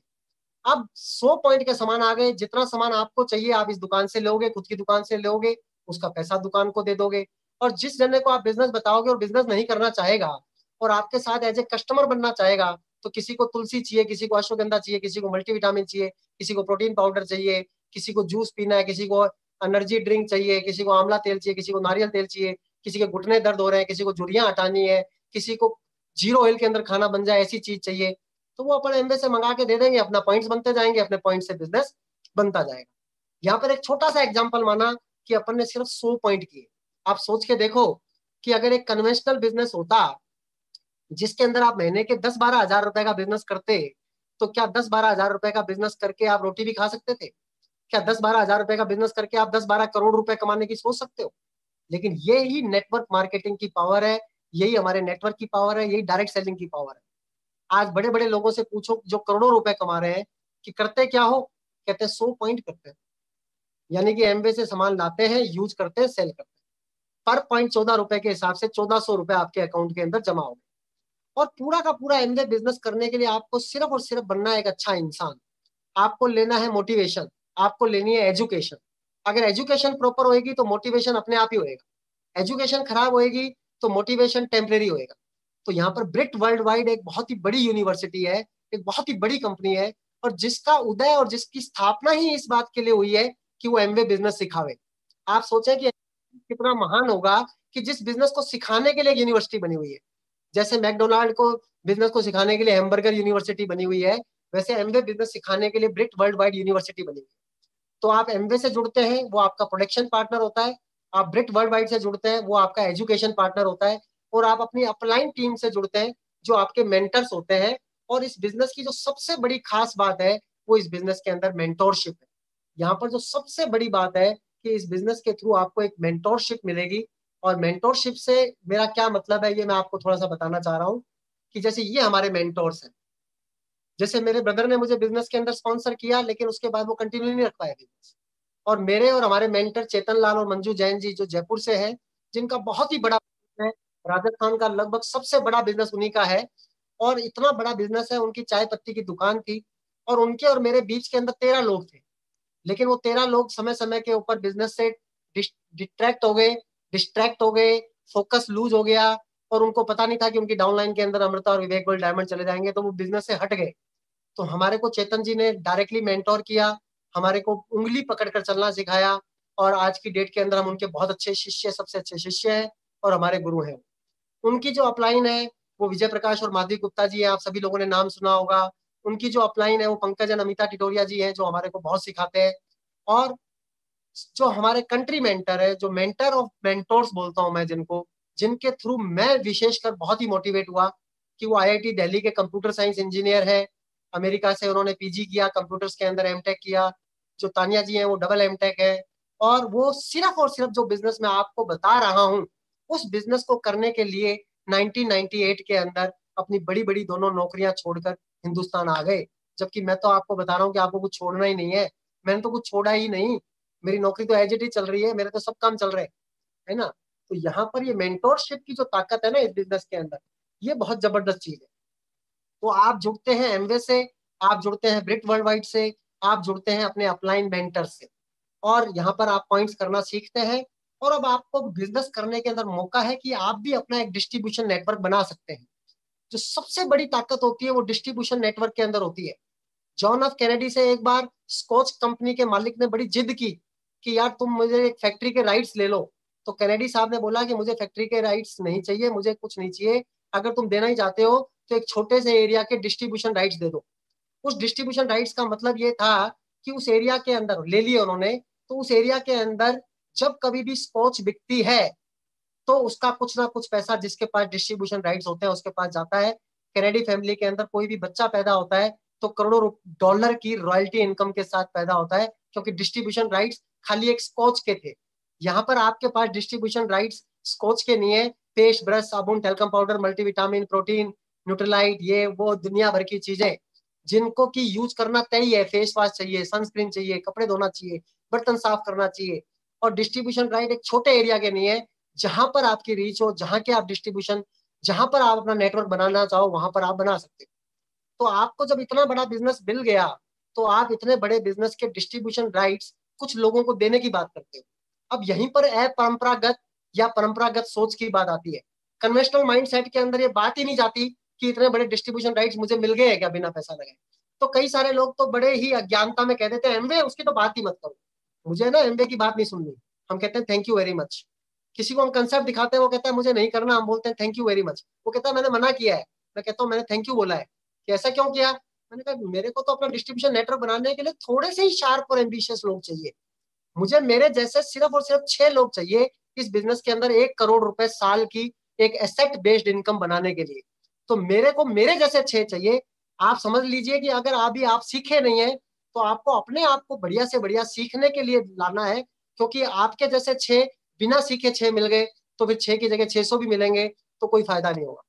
अब 100 पॉइंट के सामान आ गए। जितना सामान आपको चाहिए आप इस दुकान से लोगे, खुद की दुकान से लोगे, उसका पैसा दुकान को दे दोगे। और जिस जने को आप बिजनेस बताओगे और बिजनेस नहीं करना चाहेगा और आपके साथ एज ए कस्टमर बनना चाहेगा, तो किसी को तुलसी चाहिए, किसी को अश्वगंधा चाहिए, किसी को मल्टीविटामिन चाहिए, किसी को प्रोटीन पाउडर चाहिए, किसी को जूस पीना है, किसी को एनर्जी ड्रिंक चाहिए, किसी को आंवला तेल चाहिए, किसी को नारियल तेल चाहिए, किसी के घुटने दर्द हो रहे हैं, किसी को झुर्रियां हटानी है, किसी को जीरो ऑयल के अंदर खाना बन जाए ऐसी चीज चाहिए, तो वो अपन एमवे से मंगा के दे देंगे, अपना पॉइंट्स बनते जाएंगे, अपने पॉइंट से बिजनेस बनता जाएगा। यहाँ पर एक छोटा सा एग्जाम्पल माना कि अपन ने सिर्फ 100 पॉइंट किए। आप सोच के देखो कि अगर एक कन्वेंशनल बिजनेस होता जिसके अंदर आप महीने के 10-12 हजार रुपए का बिजनेस करते, तो क्या 10-12 हजार रुपए का बिजनेस करके आप रोटी भी खा सकते थे? क्या 10-12 हजार रुपए का बिजनेस करके आप 10-12 करोड़ रुपए कमाने की सोच सकते हो? लेकिन ये ही नेटवर्क मार्केटिंग की पावर है, यही हमारे नेटवर्क की पावर है, यही डायरेक्ट सेलिंग की पावर है। आज बड़े बड़े लोगों से पूछो जो करोड़ों रुपए कमा रहे हैं कि करते क्या हो, कहते हैं 100 पॉइंट करते हैं। यानी कि एमवे से सामान लाते हैं, यूज करते हैं, सेल करते हैं। पर पॉइंट 14 रुपए के हिसाब से 1400 रुपए आपके अकाउंट के अंदर जमा हो गए। और पूरा का पूरा एमवे बिजनेस करने के लिए आपको सिर्फ और सिर्फ बनना है एक अच्छा इंसान। आपको लेना है मोटिवेशन, आपको लेनी है एजुकेशन। अगर एजुकेशन प्रॉपर होएगी तो मोटिवेशन अपने आप ही होएगा, एजुकेशन खराब होएगी तो मोटिवेशन टेम्परेरी होएगा। तो यहाँ पर ब्रिट वर्ल्ड वाइड एक बहुत ही बड़ी यूनिवर्सिटी है, एक बहुत ही बड़ी कंपनी है, और जिसका उदय और जिसकी स्थापना ही इस बात के लिए हुई है कि वो एमवे बिजनेस सिखावे। आप सोचें कि कितना महान होगा कि जिस बिजनेस को सिखाने के लिए एक यूनिवर्सिटी बनी हुई है। जैसे मैकडोनाल्ड को बिजनेस को सिखाने के लिए हैमबर्गर यूनिवर्सिटी बनी हुई है, वैसे एमवे बिजनेस सिखाने के लिए ब्रिट वर्ल्ड वाइड यूनिवर्सिटी बनी हुई है। तो आप एमवे से जुड़ते हैं, वो आपका प्रोडक्शन पार्टनर होता है। आप ब्रिट वर्ल्ड वाइड से जुड़ते हैं, वो आपका एजुकेशन पार्टनर होता है। और आप अपनी अपलाइन टीम से जुड़ते हैं, जो आपके मेंटर्स होते हैं। और इस बिजनेस की जो सबसे बड़ी खास बात है वो इस बिजनेस के अंदर मेंटोरशिप है। यहाँ पर जो सबसे बड़ी बात है कि इस बिजनेस के थ्रू आपको एक मेंटोरशिप मिलेगी। और मेंटोरशिप से मेरा क्या मतलब है ये मैं आपको थोड़ा सा बताना चाह रहा हूँ कि जैसे ये हमारे मेंटोर्स हैं। जैसे मेरे ब्रदर ने मुझे बिजनेस के अंदर स्पॉन्सर किया, लेकिन उसके बाद वो कंटिन्यू नहीं रख पाया बिजनेस। और मेरे और हमारे मेंटर चेतन लाल और मंजू जैन जी जो जयपुर से हैं, जिनका बहुत ही बड़ा business है, राजस्थान का लगभग सबसे बड़ा बिजनेस उन्हीं का है। और इतना बड़ा बिजनेस है, उनकी चाय पत्ती की दुकान थी, और उनके और मेरे बीच के अंदर 13 लोग थे। लेकिन वो 13 लोग समय समय के ऊपर बिजनेस से डिस्ट्रैक्ट हो गए, फोकस लूज हो गया, और उनको पता नहीं था कि उनकी डाउनलाइन के अंदर अमृता और विवेक गोल्ड डायमंड चले जाएंगे, तो वो बिजनेस से हट गए। तो हमारे को चेतन जी ने डायरेक्टली मेंटोर किया, हमारे को उंगली पकड़कर चलना सिखाया, और आज की डेट के अंदर हम उनके बहुत अच्छे शिष्य, सबसे अच्छे शिष्य हैं और हमारे गुरु हैं। उनकी जो अपलाइन है वो विजय प्रकाश और माधवी गुप्ता जी है, आप सभी लोगों ने नाम सुना होगा। उनकी जो अपलाइन है वो पंकज और अमिता टिटोरिया जी हैं, जो हमारे को बहुत सिखाते हैं। और जो हमारे कंट्री मेंटर है, जो मेंटर ऑफ मेंटोर्स बोलता हूं मैं जिनको, जिनके थ्रू मैं विशेषकर बहुत ही मोटिवेट हुआ कि वो आईआईटी दिल्ली के कंप्यूटर साइंस इंजीनियर है। अमेरिका से उन्होंने पीजी किया, कंप्यूटर्स के अंदर एमटेक किया। जो तानिया जी हैं वो डबल एमटेक है। और वो सिर्फ और सिर्फ जो बिजनेस मैं आपको बता रहा हूँ उस बिजनेस को करने के लिए 1998 के अंदर अपनी बड़ी बड़ी दोनों नौकरियां छोड़कर हिंदुस्तान आ गए। जबकि मैं तो आपको बता रहा हूँ कि आपको कुछ छोड़ना ही नहीं है। मैंने तो कुछ छोड़ा ही नहीं, मेरी नौकरी तो एज इट इज चल रही है, मेरे तो सब काम चल रहे हैं, है ना। तो यहाँ पर ये मेंटोरशिप की जो ताकत है ना इस बिजनेस के अंदर, ये बहुत जबरदस्त चीज है। तो आप जुड़ते हैं एमवे से, आप जुड़ते हैं ब्रिट वर्ल्ड वाइड से, आप जुड़ते हैं अपने अपलाइन मेंटर से, और यहाँ पर आप पॉइंट्स करना सीखते हैं। और अब आपको बिजनेस करने के अंदर मौका है कि आप भी अपना एक डिस्ट्रीब्यूशन नेटवर्क बना सकते हैं। जो सबसे बड़ी ताकत होती है वो डिस्ट्रीब्यूशन नेटवर्क के अंदर होती है। जॉन ऑफ कैनेडी से एक बार स्कॉच कंपनी के मालिक ने बड़ी जिद की कि यार तुम मुझे एक फैक्ट्री के राइट्स ले लो। तो कैनेडी साहब ने बोला कि मुझे फैक्ट्री के राइट्स नहीं चाहिए, मुझे कुछ नहीं चाहिए, अगर तुम देना ही चाहते हो तो एक छोटे से एरिया के डिस्ट्रीब्यूशन राइट्स दे दो। उस डिस्ट्रीब्यूशन राइट्स का मतलब ये था कि उस एरिया के अंदर ले लिए उन्होंने, तो उस एरिया के अंदर जब कभी भी स्कॉच बिकती है तो उसका कुछ ना कुछ पैसा जिसके पास डिस्ट्रीब्यूशन राइट्स होते हैं उसके पास जाता है। कैनेडी फैमिली के अंदर कोई भी बच्चा पैदा होता है तो करोड़ों डॉलर की रॉयल्टी इनकम के साथ पैदा होता है, क्योंकि डिस्ट्रीब्यूशन राइट्स खाली एक स्कॉच के थे। यहाँ पर आपके पास डिस्ट्रीब्यूशन राइट्स स्कॉच के नहीं है, पेस्ट, ब्रश, साबुन, talcum powder, multivitamin, protein, Nutrilite, ये वो दुनिया भर की चीजें जिनको की यूज करना तय है। फेस वॉश चाहिए, सनस्क्रीन चाहिए, कपड़े धोना चाहिए, बर्तन साफ करना चाहिए। और डिस्ट्रीब्यूशन राइट एक छोटे एरिया के नहीं है, जहां पर आपकी रीच हो, जहां के आप डिस्ट्रीब्यूशन, जहां पर आप अपना नेटवर्क बनाना चाहो वहां पर आप बना सकते हो। तो आपको जब इतना बड़ा बिजनेस मिल गया तो आप इतने बड़े बिजनेस के डिस्ट्रीब्यूशन राइट्स कुछ लोगों को देने की बात करते हो। अब यहीं पर अपरंपरागत या परंपरागत सोच की बात आती है। कन्वेंशनल माइंडसेट के अंदर ये बात ही नहीं जाती कि इतने बड़े डिस्ट्रीब्यूशन राइट्स मुझे मिल गए हैं क्या बिना पैसा लगाए। तो कई सारे लोग तो बड़े ही अज्ञानता में कह देते हैं एमवे उसकी तो बात ही मत करो, मुझे ना एमवे की बात नहीं सुननी। हम कहते हैं थैंक यू वेरी मच। किसी को हम कंसेप्ट दिखाते हैं, वो कहता है मुझे नहीं करना, हम बोलते हैं थैंक यू वेरी मच। वो कहता है मैंने मना किया है। मैं कहता हूँ मैंने थैंक यू बोला है, कि ऐसा क्यों किया? मैंने कहा मेरे को तो अपना डिस्ट्रीब्यूशन नेटवर्क बनाने के लिए थोड़े से ही शार्प और एम्बिशियस लोग चाहिए। मुझे मेरे जैसे सिर्फ और सिर्फ 6 लोग चाहिए इस बिजनेस के अंदर 1 करोड़ रुपए साल की एक एसेट बेस्ड इनकम बनाने के लिए। तो मेरे को मेरे जैसे 6 चाहिए। आप समझ लीजिए कि अगर अभी आप सीखे नहीं है तो आपको अपने आप को बढ़िया से बढ़िया सीखने के लिए लाना है, क्योंकि आपके जैसे 6 बिना सीखे 6 मिल गए तो फिर 6 की जगह 600 भी मिलेंगे तो कोई फायदा नहीं होगा।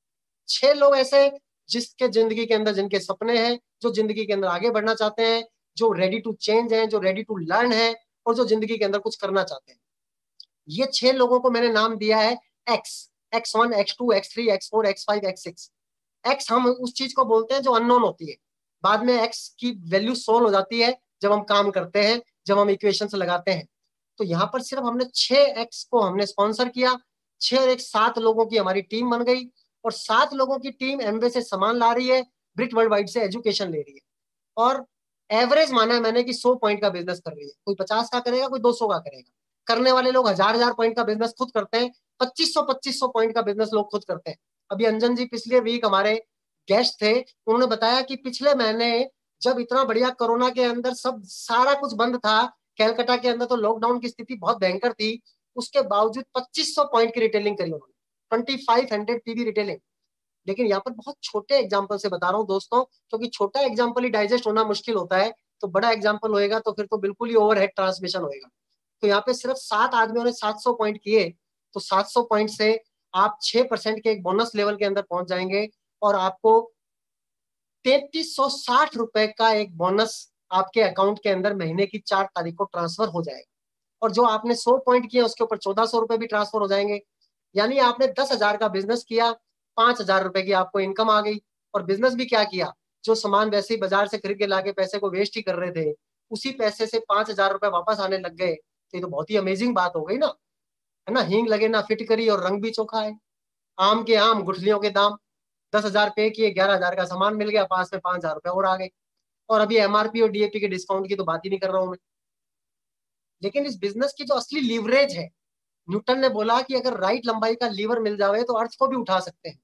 6 लोग ऐसे जिसके जिंदगी के अंदर जिनके सपने हैं, जो जिंदगी के अंदर आगे बढ़ना चाहते हैं, जो रेडी टू चेंज है, जो रेडी टू लर्न है, और जो जिंदगी के अंदर कुछ करना चाहते हैं। ये 6 लोगों को मैंने नाम दिया है x. X1, X2, X3, X4, X5, X6। X हम उस चीज को बोलते हैं जो अननोन होती है, बाद में एक्स की वैल्यू सोल्व हो जाती है जब हम काम करते हैं, जब हम इक्वेशन लगाते हैं। तो यहाँ पर सिर्फ हमने 6 एक्स को हमने स्पॉन्सर किया, 6 और 1 7 लोगों की हमारी टीम बन गई, और 7 लोगों की टीम एमवे से सामान ला रही है, ब्रिट वर्ल्ड वाइड से एजुकेशन ले रही है, और एवरेज माना है मैंने कि 100 पॉइंट का बिजनेस कर रही है। कोई 50 का करेगा, कोई 200 का करेगा। करने वाले लोग 1000 पॉइंट का बिजनेस खुद करते हैं, 2500 पॉइंट का बिजनेस लोग खुद करते हैं। अभी अंजन जी पिछले वीक हमारे गेस्ट थे, उन्होंने बताया कि पिछले महीने जब इतना बढ़िया कोरोना के अंदर सब सारा कुछ बंद था, कैलकाटा के अंदर तो लॉकडाउन की स्थिति बहुत भयंकर थी, उसके बावजूद 2500 पॉइंट की रिटेलिंग करी उन्होंने, 2500 पीवी रिटेलिंग। लेकिन यहाँ पर बहुत छोटे एग्जाम्पल से बता रहा हूँ दोस्तों, क्योंकि छोटा एग्जाम्पल ही डाइजेस्ट होना मुश्किल होता है, तो बड़ा एग्जाम्पल होएगा तो फिर तो बिल्कुल ही ओवरहेड ट्रांसमिशन होएगा। तो यहाँ पे सिर्फ 7 आदमियों ने 700 पॉइंट किए, तो 700 पॉइंट से आप 6% के एक बोनस लेवल के अंदर पहुंच जाएंगे, और आपको 3360 रुपए का एक बोनस आपके अकाउंट के अंदर महीने की 4 तारीख को ट्रांसफर हो जाएगा। और जो आपने 100 पॉइंट किए उसके ऊपर 1400 रुपए भी ट्रांसफर हो जाएंगे। यानी आपने 10,000 का बिजनेस किया, 5,000 रुपए की आपको इनकम आ गई। और बिजनेस भी क्या किया, जो सामान वैसे ही बाजार से खरीद के लाके पैसे को वेस्ट ही कर रहे थे, उसी पैसे से 5,000 रुपए वापस आने लग गए। तो ये तो बहुत ही अमेजिंग बात हो गई ना, है ना। हींग लगे ना फिटकरी और रंग भी चोखा है। आम के आम गुठलियों के दाम, 10,000 पे किए, 11,000 का सामान मिल गया, पास में 5,000 रुपए और आ गए। और अभी एमआरपी और डीएपी के डिस्काउंट की तो बात ही नहीं कर रहा हूं मैं। लेकिन इस बिजनेस की जो असली लीवरेज है, न्यूटन ने बोला कि अगर राइट लंबाई का लीवर मिल जाए तो अर्थ को भी उठा सकते हैं।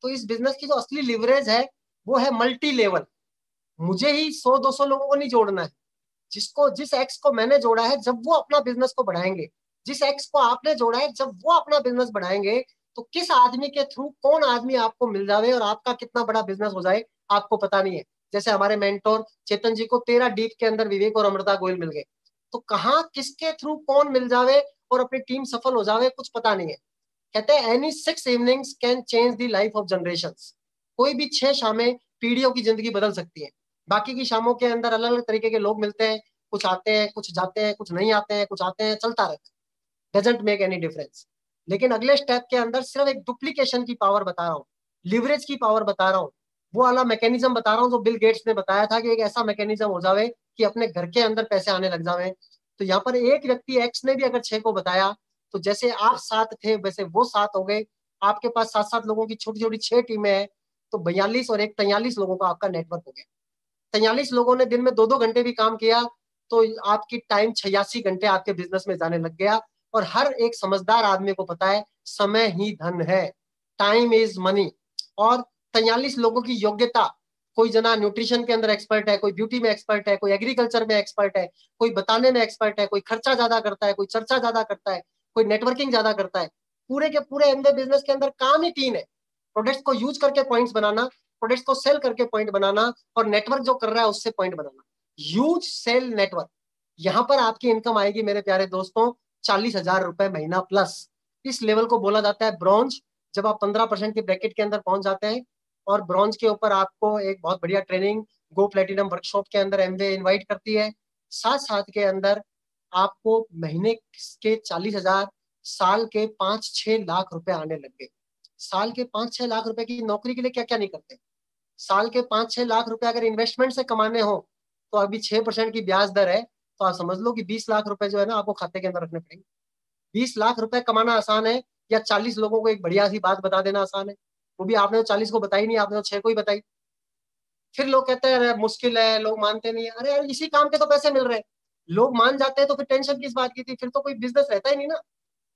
तो इस बिजनेस की जो असली लीवरेज है वो है मल्टी लेवल। मुझे ही 100-200 लोगों को नहीं जोड़ना है। जिसको जिस एक्स को मैंने जोड़ा है, जब वो अपना बिजनेस को बढ़ाएंगे, जिस एक्स को आपने जोड़ा है जब वो अपना बिजनेस बढ़ाएंगे, तो किस आदमी के थ्रू कौन आदमी आपको मिल जावे और आपका कितना बड़ा बिजनेस हो जाए आपको पता नहीं है। जैसे हमारे मेंटोर चेतन जी को 13 डीप के अंदर विवेक और अमृता गोयल मिल गए, तो कहाँ किसके थ्रू कौन मिल जावे और अपनी टीम सफल हो जावे कुछ पता नहीं है। कहते हैं any 6 evenings can change the life of generations. कोई भी 6 शामें पीढ़ियों की जिंदगी बदल सकती है। बाकी की शामों के अंदर अलग अलग तरीके के लोग मिलते हैं, कुछ आते हैं, कुछ जाते हैं, कुछ नहीं आते हैं, कुछ आते हैं, चलता रहता है, डजंट मेक एनी डिफरेंस। लेकिन अगले स्टेप के अंदर सिर्फ एक डुप्लीकेशन की पावर बता रहा हूँ, लिवरेज की पावर बता रहा हूँ, वो वाला मैकेनिज्म बता रहा हूँ जो बिल गेट्स ने बताया था कि एक ऐसा मैकेनिज्म हो जावे कि अपने घर के अंदर पैसे आने लग जावे। तो यहाँ पर एक व्यक्ति एक्स ने भी अगर 6 को बताया, तो जैसे आप 7 थे वैसे वो 7 हो गए। आपके पास 7-7 लोगों की छोटी छोटी 6 टीमें हैं, तो 42 और 1 43 लोगों का आपका नेटवर्क हो गया। 43 लोगों ने दिन में 2-2 घंटे भी काम किया तो आपकी टाइम 86 घंटे आपके बिजनेस में जाने लग गया। और हर एक समझदार आदमी को पता है समय ही धन है, टाइम इज मनी। और 43 लोगों की योग्यता, कोई जना न्यूट्रिशन के अंदर एक्सपर्ट है, कोई ब्यूटी में एक्सपर्ट है, कोई एग्रीकल्चर में एक्सपर्ट है, कोई बताने में एक्सपर्ट है, कोई खर्चा ज्यादा करता है, कोई चर्चा ज्यादा करता है, कोई नेटवर्किंग ज्यादा करता है। पूरे के पूरे एमबे बिजनेस के अंदर काम ही 3 है, प्रोडक्ट्स को यूज करके पॉइंट्स बनाना, प्रोडक्ट्स को सेल करके पॉइंट बनाना, और नेटवर्क जो कर रहा है उससे पॉइंट बनाना। यूज सेल नेटवर्क, यहां पर आपकी इनकम आएगी मेरे प्यारे दोस्तों 40,000 रुपए महीना प्लस। इस लेवल को बोला जाता है ब्रॉन्ज। जब आप 15% के ब्रैकेट के अंदर पहुंच जाते हैं, और ब्रॉन्ज के ऊपर आपको एक बहुत बढ़िया ट्रेनिंग गो प्लेटिनम वर्कशॉप के अंदर एमवे इनवाइट करती है। साथ साथ के अंदर आपको महीने के 40,000, साल के 5-6 लाख रुपए आने लग गए। साल के 5-6 लाख रुपए की नौकरी के लिए क्या क्या नहीं करते। साल के 5-6 लाख रुपए अगर इन्वेस्टमेंट से कमाने हो, तो अभी 6% की ब्याज दर है, तो आप समझ लो कि 20 लाख रुपए जो है ना आपको खाते के अंदर रखने पड़ेंगे। 20 लाख रुपए कमाना आसान है, या 40 लोगों को एक बढ़िया सी बात बता देना आसान है? वो भी आपने तो 40 को बताई नहीं, आपने तो 6 को ही बताई। फिर लोग कहते हैं अरे मुश्किल है, लोग मानते नहीं है। अरे यार इसी काम के तो पैसे मिल रहे हैं, लोग मान जाते हैं तो फिर टेंशन किस बात की थी, फिर तो कोई बिजनेस रहता ही नहीं ना।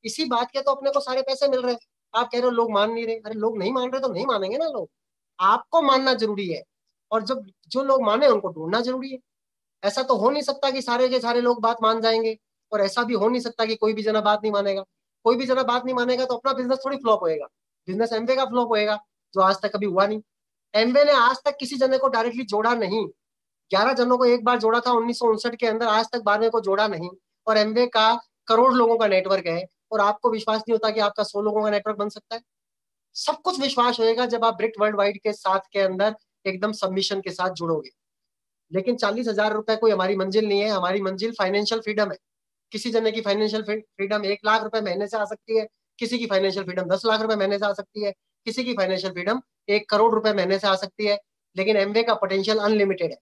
इसी बात के तो अपने को सारे पैसे मिल रहे हैं। आप कह रहे हो लोग मान नहीं रहे, अरे लोग नहीं मान रहे तो नहीं मानेंगे ना लोग, आपको मानना जरूरी है। और जब जो लोग माने उनको ढूंढना जरूरी है। ऐसा तो हो नहीं सकता कि सारे के सारे लोग बात मान जाएंगे, और ऐसा भी हो नहीं सकता कि कोई भी जना बात नहीं मानेगा। कोई भी जना बात नहीं मानेगा तो अपना बिजनेस थोड़ी फ्लॉप होएगा, बिजनेस एमवे का फ्लॉप होएगा, जो आज तक कभी हुआ नहीं। एमवे ने आज तक किसी जने को डायरेक्टली जोड़ा नहीं, 11 जनों को एक बार जोड़ा था 1959 के अंदर, आज तक 12वें को जोड़ा नहीं। और एमवे का करोड़ लोगों का नेटवर्क है, और आपको विश्वास नहीं होता कि आपका 100 लोगों का नेटवर्क बन सकता है। सब कुछ विश्वास होएगा जब आप ब्रिट वर्ल्ड वाइड के साथ के अंदर एकदम सबमिशन के साथ जुड़ोगे। लेकिन 40,000 रुपए कोई हमारी मंजिल नहीं है, हमारी मंजिल फाइनेंशियल फ्रीडम है। किसी जने की फाइनेंशियल फ्रीडम 1 लाख रुपए महीने से आ सकती है, किसी की फाइनेंशियल फ्रीडम 10 लाख रुपए महीने से आ सकती है, किसी की फाइनेंशियल फ्रीडम 1 करोड़ रुपए महीने से आ सकती है। लेकिन एमवे का पोटेंशियल अनलिमिटेड है।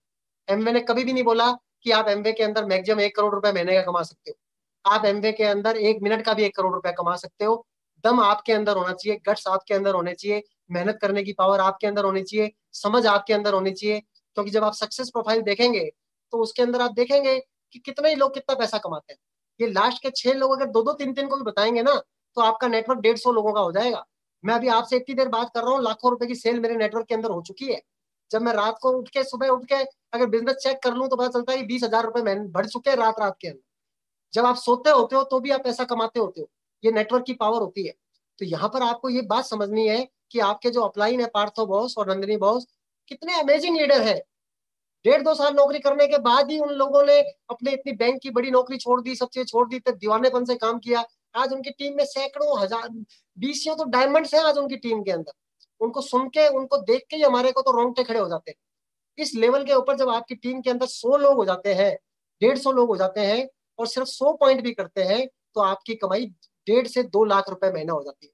एमवे ने कभी भी नहीं बोला कि आप एमवे के अंदर मैक्सिमम 1 करोड़ रुपए महीने का कमा सकते हो। आप एमवे के अंदर 1 मिनट का भी 1 करोड़ रुपए कमा सकते हो। दम आपके अंदर होना चाहिए, गट्स आपके अंदर होने चाहिए, मेहनत करने की पावर आपके अंदर होनी चाहिए, समझ आपके अंदर होनी चाहिए। क्योंकि जब आप सक्सेस प्रोफाइल देखेंगे तो उसके अंदर आप देखेंगे कि कितने ही लोग कितना पैसा कमाते हैं। ये लास्ट के 6 लोग अगर दो दो तीन तीन को भी बताएंगे ना, तो आपका नेटवर्क 150 लोगों का हो जाएगा। मैं अभी आपसे इतनी देर बात कर रहा हूँ, लाखों रुपए की सेल मेरे नेटवर्क के अंदर हो चुकी है। जब मैं रात को उठ के सुबह उठ के अगर बिजनेस चेक कर लूं तो पता चलता है कि 20,000 रुपए मैंने बढ़ चुके हैं रात रात के अंदर। जब आप सोते होते हो तो भी आप पैसा कमाते होते हो, ये नेटवर्क की पावर होती है। तो यहाँ पर आपको ये बात समझनी है कि आपके जो अपलाइन है पार्थो बॉस और नंदिनी बॉस, कितने अमेजिंग लीडर है। 1.5-2 साल नौकरी करने के बाद ही उन लोगों ने अपने इतनी बैंक की बड़ी नौकरी छोड़ दी, सब चीज छोड़ दी, तब दीवानेपन से काम किया। आज उनकी टीम में सैकड़ों हजार बीसियों तो डायमंड्स हैं आज उनकी टीम के अंदर। उनको सुन के उनको देख के ही हमारे को तो रोंगटे खड़े हो जाते हैं। इस लेवल के ऊपर जब आपकी टीम के अंदर 100 लोग हो जाते हैं, 150 लोग हो जाते हैं, और सिर्फ 100 पॉइंट भी करते हैं, तो आपकी कमाई 1.5 से 2 लाख रुपए महीना हो जाती है।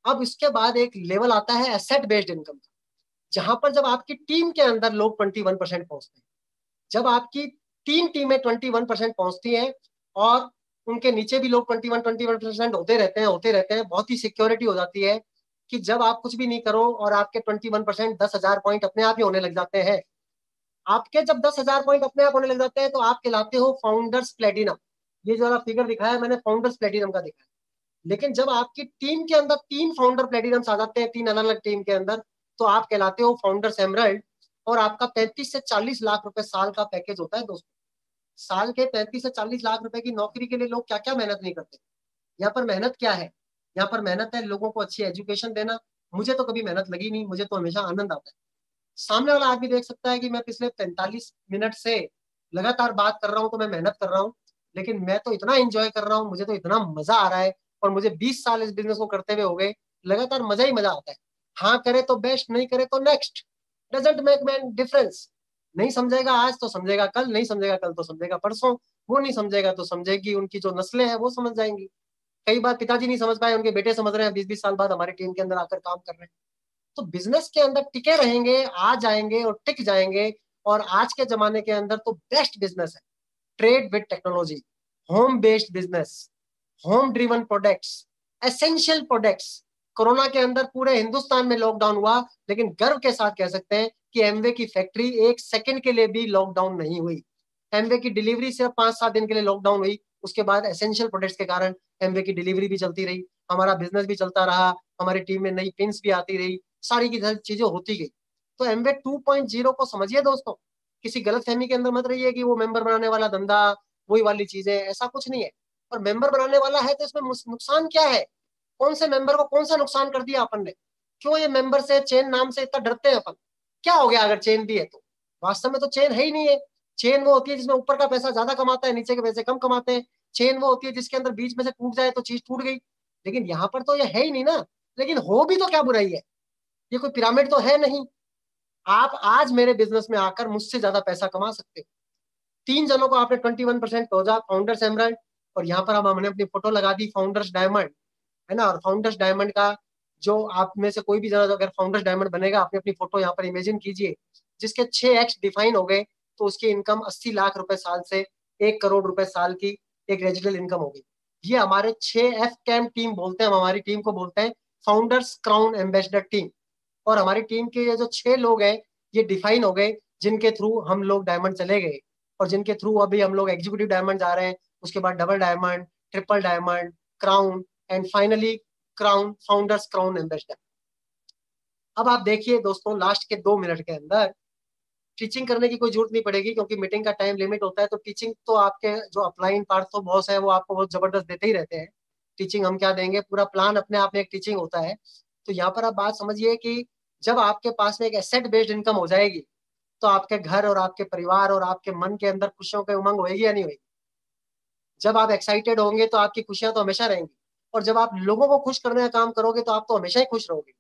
अब इसके बाद एक लेवल आता है एसेट बेस्ड इनकम का, जहां पर जब आपकी टीम के अंदर लोग 21% पहुंचते हैं, जब आपकी 3 टीमें 21% पहुंचती हैं, और उनके नीचे भी लोग 21% होते रहते हैं, बहुत ही सिक्योरिटी हो जाती है कि जब आप कुछ भी नहीं करो और आपके 21% 10,000 पॉइंट अपने आप ही होने लग जाते हैं। आपके जब 10,000 पॉइंट अपने आप होने लग जाते हैं तो आप कहलाते हो फाउंडर्स प्लेटिनम। ये जो वाला फिगर दिखाया मैंने फाउंडर्स प्लेटिनम का दिखाया। लेकिन जब आपकी टीम के अंदर 3 फाउंडर प्लेटिनम्स आ जाते हैं, 3 अलग अलग टीम के अंदर, तो आप कहलाते हो फाउंडर्स एमरल्ड। और आपका 35 से 40 लाख रुपए साल का पैकेज होता है दोस्तों। साल के 35 से 40 लाख रुपए की नौकरी के लिए लोग क्या क्या मेहनत नहीं करते। यहाँ पर मेहनत क्या है? यहाँ पर मेहनत है लोगों को अच्छी एजुकेशन देना। मुझे तो कभी मेहनत लगी नहीं, मुझे तो हमेशा आनंद आता है। सामने वाला आदमी देख सकता है कि मैं पिछले 45 मिनट से लगातार बात कर रहा हूँ, तो मैं मेहनत कर रहा हूँ, लेकिन मैं तो इतना एंजॉय कर रहा हूँ, मुझे तो इतना मजा आ रहा है। और मुझे 20 साल इस बिजनेस को करते हुए हो गए, लगातार मजा ही मजा आता है। हाँ करे तो बेस्ट, नहीं करे तो next, doesn't make man difference. नहीं समझेगा आज तो समझेगा कल, नहीं समझेगा कल तो समझेगा परसों, वो नहीं समझेगा तो समझेगी उनकी जो नस्लें हैं वो समझ जाएंगी। कई बार पिताजी नहीं समझ पाए, उनके बेटे समझ रहे हैं, 20-20 साल बाद हमारी टीम के अंदर आकर काम कर रहे हैं। तो बिजनेस के अंदर टिके रहेंगे, आ जाएंगे और टिक जाएंगे। और आज के जमाने के अंदर तो बेस्ट बिजनेस है trade with technology, home based business, home driven products, essential products. Corona के अंदर पूरे हिंदुस्तान में लॉकडाउन हुआ, लेकिन गर्व के साथ कह सकते हैं कि एमवे की फैक्ट्री 1 सेकंड के लिए भी लॉकडाउन नहीं हुई। एमवे की डिलीवरी सिर्फ 5-7 दिन के लिए लॉकडाउन हुई, उसके बाद एसेंशियल प्रोडक्ट्स के कारण एमवे की डिलीवरी भी चलती रही, हमारा बिजनेस भी चलता रहा, हमारी टीम में नई पिन्स भी आती रही, सारी की सारी चीजें होती गई। तो एमवे 2.0 को समझिए दोस्तों, किसी गलत फहमी के अंदर मत रहिए कि वो मेंबर बनाने वाला धंधा, वही वाली चीजें, ऐसा कुछ नहीं है। और मेंबर बनाने वाला है तो इसमें नुकसान क्या है? कौन से मेंबर को कौन सा नुकसान कर दिया अपन ने? क्यों ये मेंबर से, चेन नाम से इतना डरते हैं अपन? क्या हो गया अगर चेन भी है तो? वास्तव में तो चेन है ही नहीं है। चेन वो होती है जिसमें ऊपर का पैसा ज्यादा कमाता है, नीचे के पैसे कम कमाते हैं। चेन वो होती है जिसके अंदर बीच में से टूट जाए तो चीज टूट गई। लेकिन यहाँ पर तो ये है ही नहीं ना। लेकिन हो भी तो क्या बुराई है? ये कोई पिरामिड तो है नहीं। आप आज मेरे बिजनेस में आकर मुझसे ज्यादा पैसा कमा सकते हो। 3 जनों को आपने 21% पहुंचा, फाउंडर्स एमरल्ड, और यहाँ पर हम हमने अपनी फोटो लगा दी फाउंडर्स डायमंड, है ना। और फाउंडर्स डायमंड का जो आप में से कोई भी जना अगर फाउंडर्स डायमंड बनेगा, आपने अपनी फोटो यहाँ पर इमेजिन कीजिए, जिसके 6x डिफाइन हो गए, तो उसकी इनकम 80 लाख रुपए साल से 1 करोड़ रुपए साल की एक रेजिडल इनकम होगी। ये हमारे 6 F कैम टीम बोलते हैं, हम हमारी टीम को बोलते हैं फाउंडर्स क्राउन एम्बेसडर टीम। और हमारी टीम के ये जो 6 लोग हैं ये डिफाइन हो गए, जिनके थ्रू हम लोग डायमंड चले गए और जिनके थ्रू अभी हम लोग एग्जीक्यूटिव डायमंड जा रहे हैं, उसके बाद double diamond, triple diamond, crown and finally crown, founders crown ambassador. अब आप देखिए दोस्तों, लास्ट के 2 मिनट के अंदर टीचिंग करने की कोई जरूरत नहीं पड़ेगी, क्योंकि मीटिंग का टाइम लिमिट होता है। तो टीचिंग तो आपके जो अपलाइन पार्थ तो बॉस है वो आपको बहुत जबरदस्त देते ही रहते हैं। टीचिंग हम क्या देंगे, पूरा प्लान अपने आप में एक टीचिंग होता है। तो यहाँ पर आप बात समझिए कि जब आपके पास में एक एसेट बेस्ड इनकम हो जाएगी तो आपके घर और आपके परिवार और आपके मन के अंदर खुशियों की उमंग होगी या नहीं होगी। जब आप एक्साइटेड होंगे तो आपकी खुशियां तो हमेशा रहेंगी, और जब आप लोगों को खुश करने का काम करोगे तो आप तो हमेशा ही खुश रहोगे।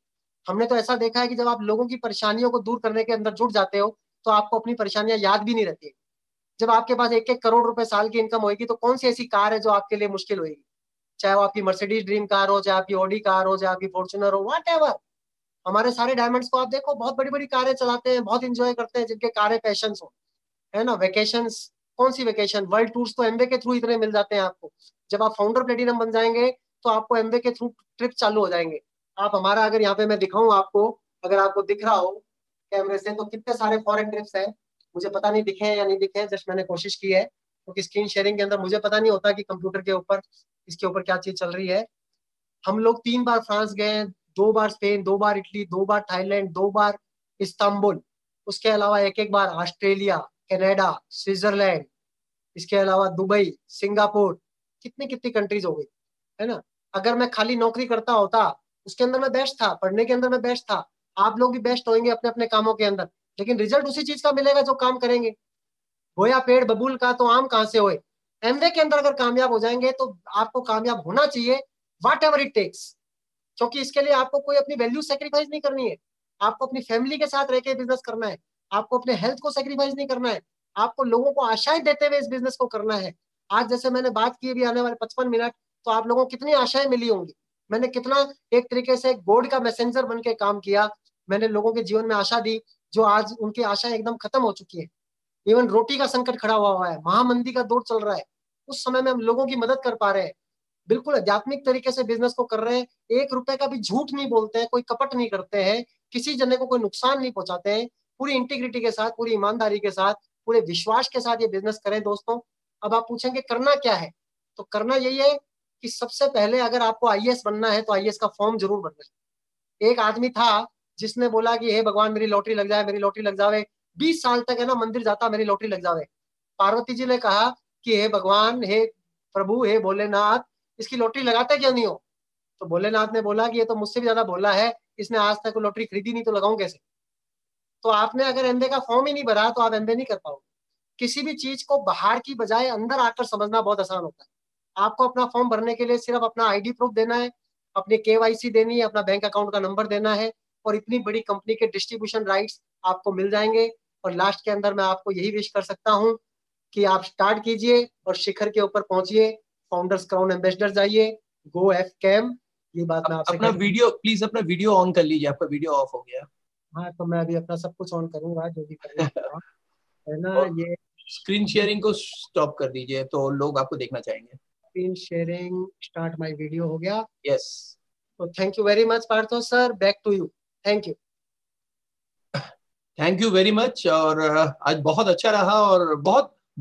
हमने तो ऐसा देखा है कि जब आप लोगों की परेशानियों को दूर करने के अंदर जुट जाते हो तो आपको अपनी परेशानियां याद भी नहीं रहती। जब आपके पास 1-1 करोड़ रुपए साल की इनकम होगी तो कौन सी ऐसी कार है जो आपके लिए मुश्किल होगी, चाहे वो आपकी मर्सिडीज ड्रीम कार हो, चाहे आपकी ऑडी कार हो, चाहे आपकी फॉर्च्यूनर हो, व्हाटएवर। हमारे सारे डायमंड्स को आप देखो, बहुत बड़ी बड़ी कारें चलाते हैं, बहुत इंजॉय करते हैं, जिनके कारें पैशन हो, है ना। वेकेशन, कौन सी वेकेशन, वर्ल्ड टूर्स तो एमवे के थ्रू इतने मिल जाते हैं आपको। जब आप फाउंडर प्लेटिनम बन जाएंगे तो आपको एमवे के थ्रू ट्रिप चालू हो जाएंगे। आप हमारा, अगर यहाँ पे मैं दिखाऊं आपको, अगर आपको दिख रहा हो कैमरे से, तो कितने सारे फॉरेन ट्रिप्स हैं। मुझे पता नहीं दिखे हैं या नहीं दिखे हैं, जस्ट मैंने कोशिश की है, क्योंकि स्क्रीन शेयरिंग के अंदर मुझे पता नहीं होता कि कंप्यूटर के ऊपर इसके ऊपर क्या चीज चल रही है। हम लोग 3 बार फ्रांस गए, 2 बार स्पेन, 2 बार इटली, 2 बार थाईलैंड, 2 बार इस्तांबुल। उसके अलावा 1-1 बार ऑस्ट्रेलिया, कनाडा, स्विट्जरलैंड, इसके अलावा दुबई, सिंगापुर, कितनी कितनी कंट्रीज हो गई, है ना। अगर मैं खाली नौकरी करता होता, उसके अंदर मैं बेस्ट था, पढ़ने के अंदर मैं बेस्ट था, आप लोग भी बेस्ट होंगे अपने अपने कामों के अंदर, लेकिन रिजल्ट उसी चीज का मिलेगा जो काम करेंगे। बोया पेड़ बबूल का तो आम कहां से होए। एमवे के अंदर अगर कामयाब हो जाएंगे तो आपको कामयाब होना चाहिए, वाट एवर इट टेक्स, क्योंकि इसके लिए आपको कोई अपनी वैल्यू सेक्रीफाइस नहीं करनी है। आपको अपनी फैमिली के साथ रह के बिजनेस करना है, आपको अपने हेल्थ को सेक्रीफाइस नहीं करना है, आपको लोगों को आशाएं देते हुए इस बिजनेस को करना है। आज जैसे मैंने बात की अभी आने वाले 55 मिनट, तो आप लोगों को कितनी आशाएं मिली होंगी। मैंने कितना एक तरीके से गॉड का मैसेंजर बन के काम किया, मैंने लोगों के जीवन में आशा दी, जो आज उनकी आशाएं एकदम खत्म हो चुकी है। इवन रोटी का संकट खड़ा हुआ है, महामंदी का दौर चल रहा है, उस समय में हम लोगों की मदद कर पा रहे हैं, बिल्कुल आध्यात्मिक तरीके से बिजनेस को कर रहे हैं। 1 रुपए का भी झूठ नहीं बोलते हैं, कोई कपट नहीं करते हैं, किसी जने को कोई नुकसान नहीं पहुंचाते हैं, पूरी इंटीग्रिटी के साथ, पूरी ईमानदारी के साथ, पूरे विश्वास के साथ ये बिजनेस करें दोस्तों। अब आप पूछेंगे करना क्या है, तो करना यही है कि सबसे पहले अगर आपको आईएएस बनना है तो आईएएस का फॉर्म जरूर भरना है। एक आदमी था जिसने बोला कि हे भगवान मेरी लॉटरी लग जाए, मेरी लॉटरी लग जावे, 20 साल तक है ना मंदिर जाता, मेरी लॉटरी लग जावे। पार्वती जी ने कहा कि हे भगवान, हे प्रभु, हे भोलेनाथ, इसकी लॉटरी लगाते क्यों नहीं हो। तो भोलेनाथ ने बोला कि ये तो मुझसे भी ज्यादा भोला है, इसने आज तक लॉटरी खरीदी नहीं, तो लगाऊं कैसे। तो आपने अगर एमबे का फॉर्म ही नहीं भरा तो आप एमबे नहीं कर पाओगे। किसी भी चीज को बाहर की बजाय अंदर आकर समझना बहुत आसान होता है। आपको अपना फॉर्म भरने के लिए सिर्फ अपना आईडी प्रूफ देना है, अपनी केवाईसी देनी है, अपना बैंक अकाउंट का नंबर देना है, और इतनी बड़ी कंपनी के डिस्ट्रीब्यूशन राइट्स आपको मिल जाएंगे। और लास्ट के अंदर मैं आपको यही विश कर सकता हूँ कि आप स्टार्ट कीजिए और शिखर के ऊपर पहुंचिए, फाउंडर्स क्राउन एम्बेसडर जाइए, गो एफ कैम। ये बात मैं आपसे अपना वीडियो प्लीज, अपना वीडियो ऑन कर लीजिए, आपका वीडियो ऑफ हो गया। हाँ, तो मैं अभी अपना सब कुछ ऑन करूंगा जो भी करना होगा, है ना। और ये स्क्रीन शेयरिंग को स्टॉप कर दीजिए तो लोग आपको देखना चाहेंगे। Screen sharing start my video हो गया। यस, तो thank you very much Partho sir, back to you. Thank you. Thank you very much. और आज बहुत अच्छा रहा और बहुत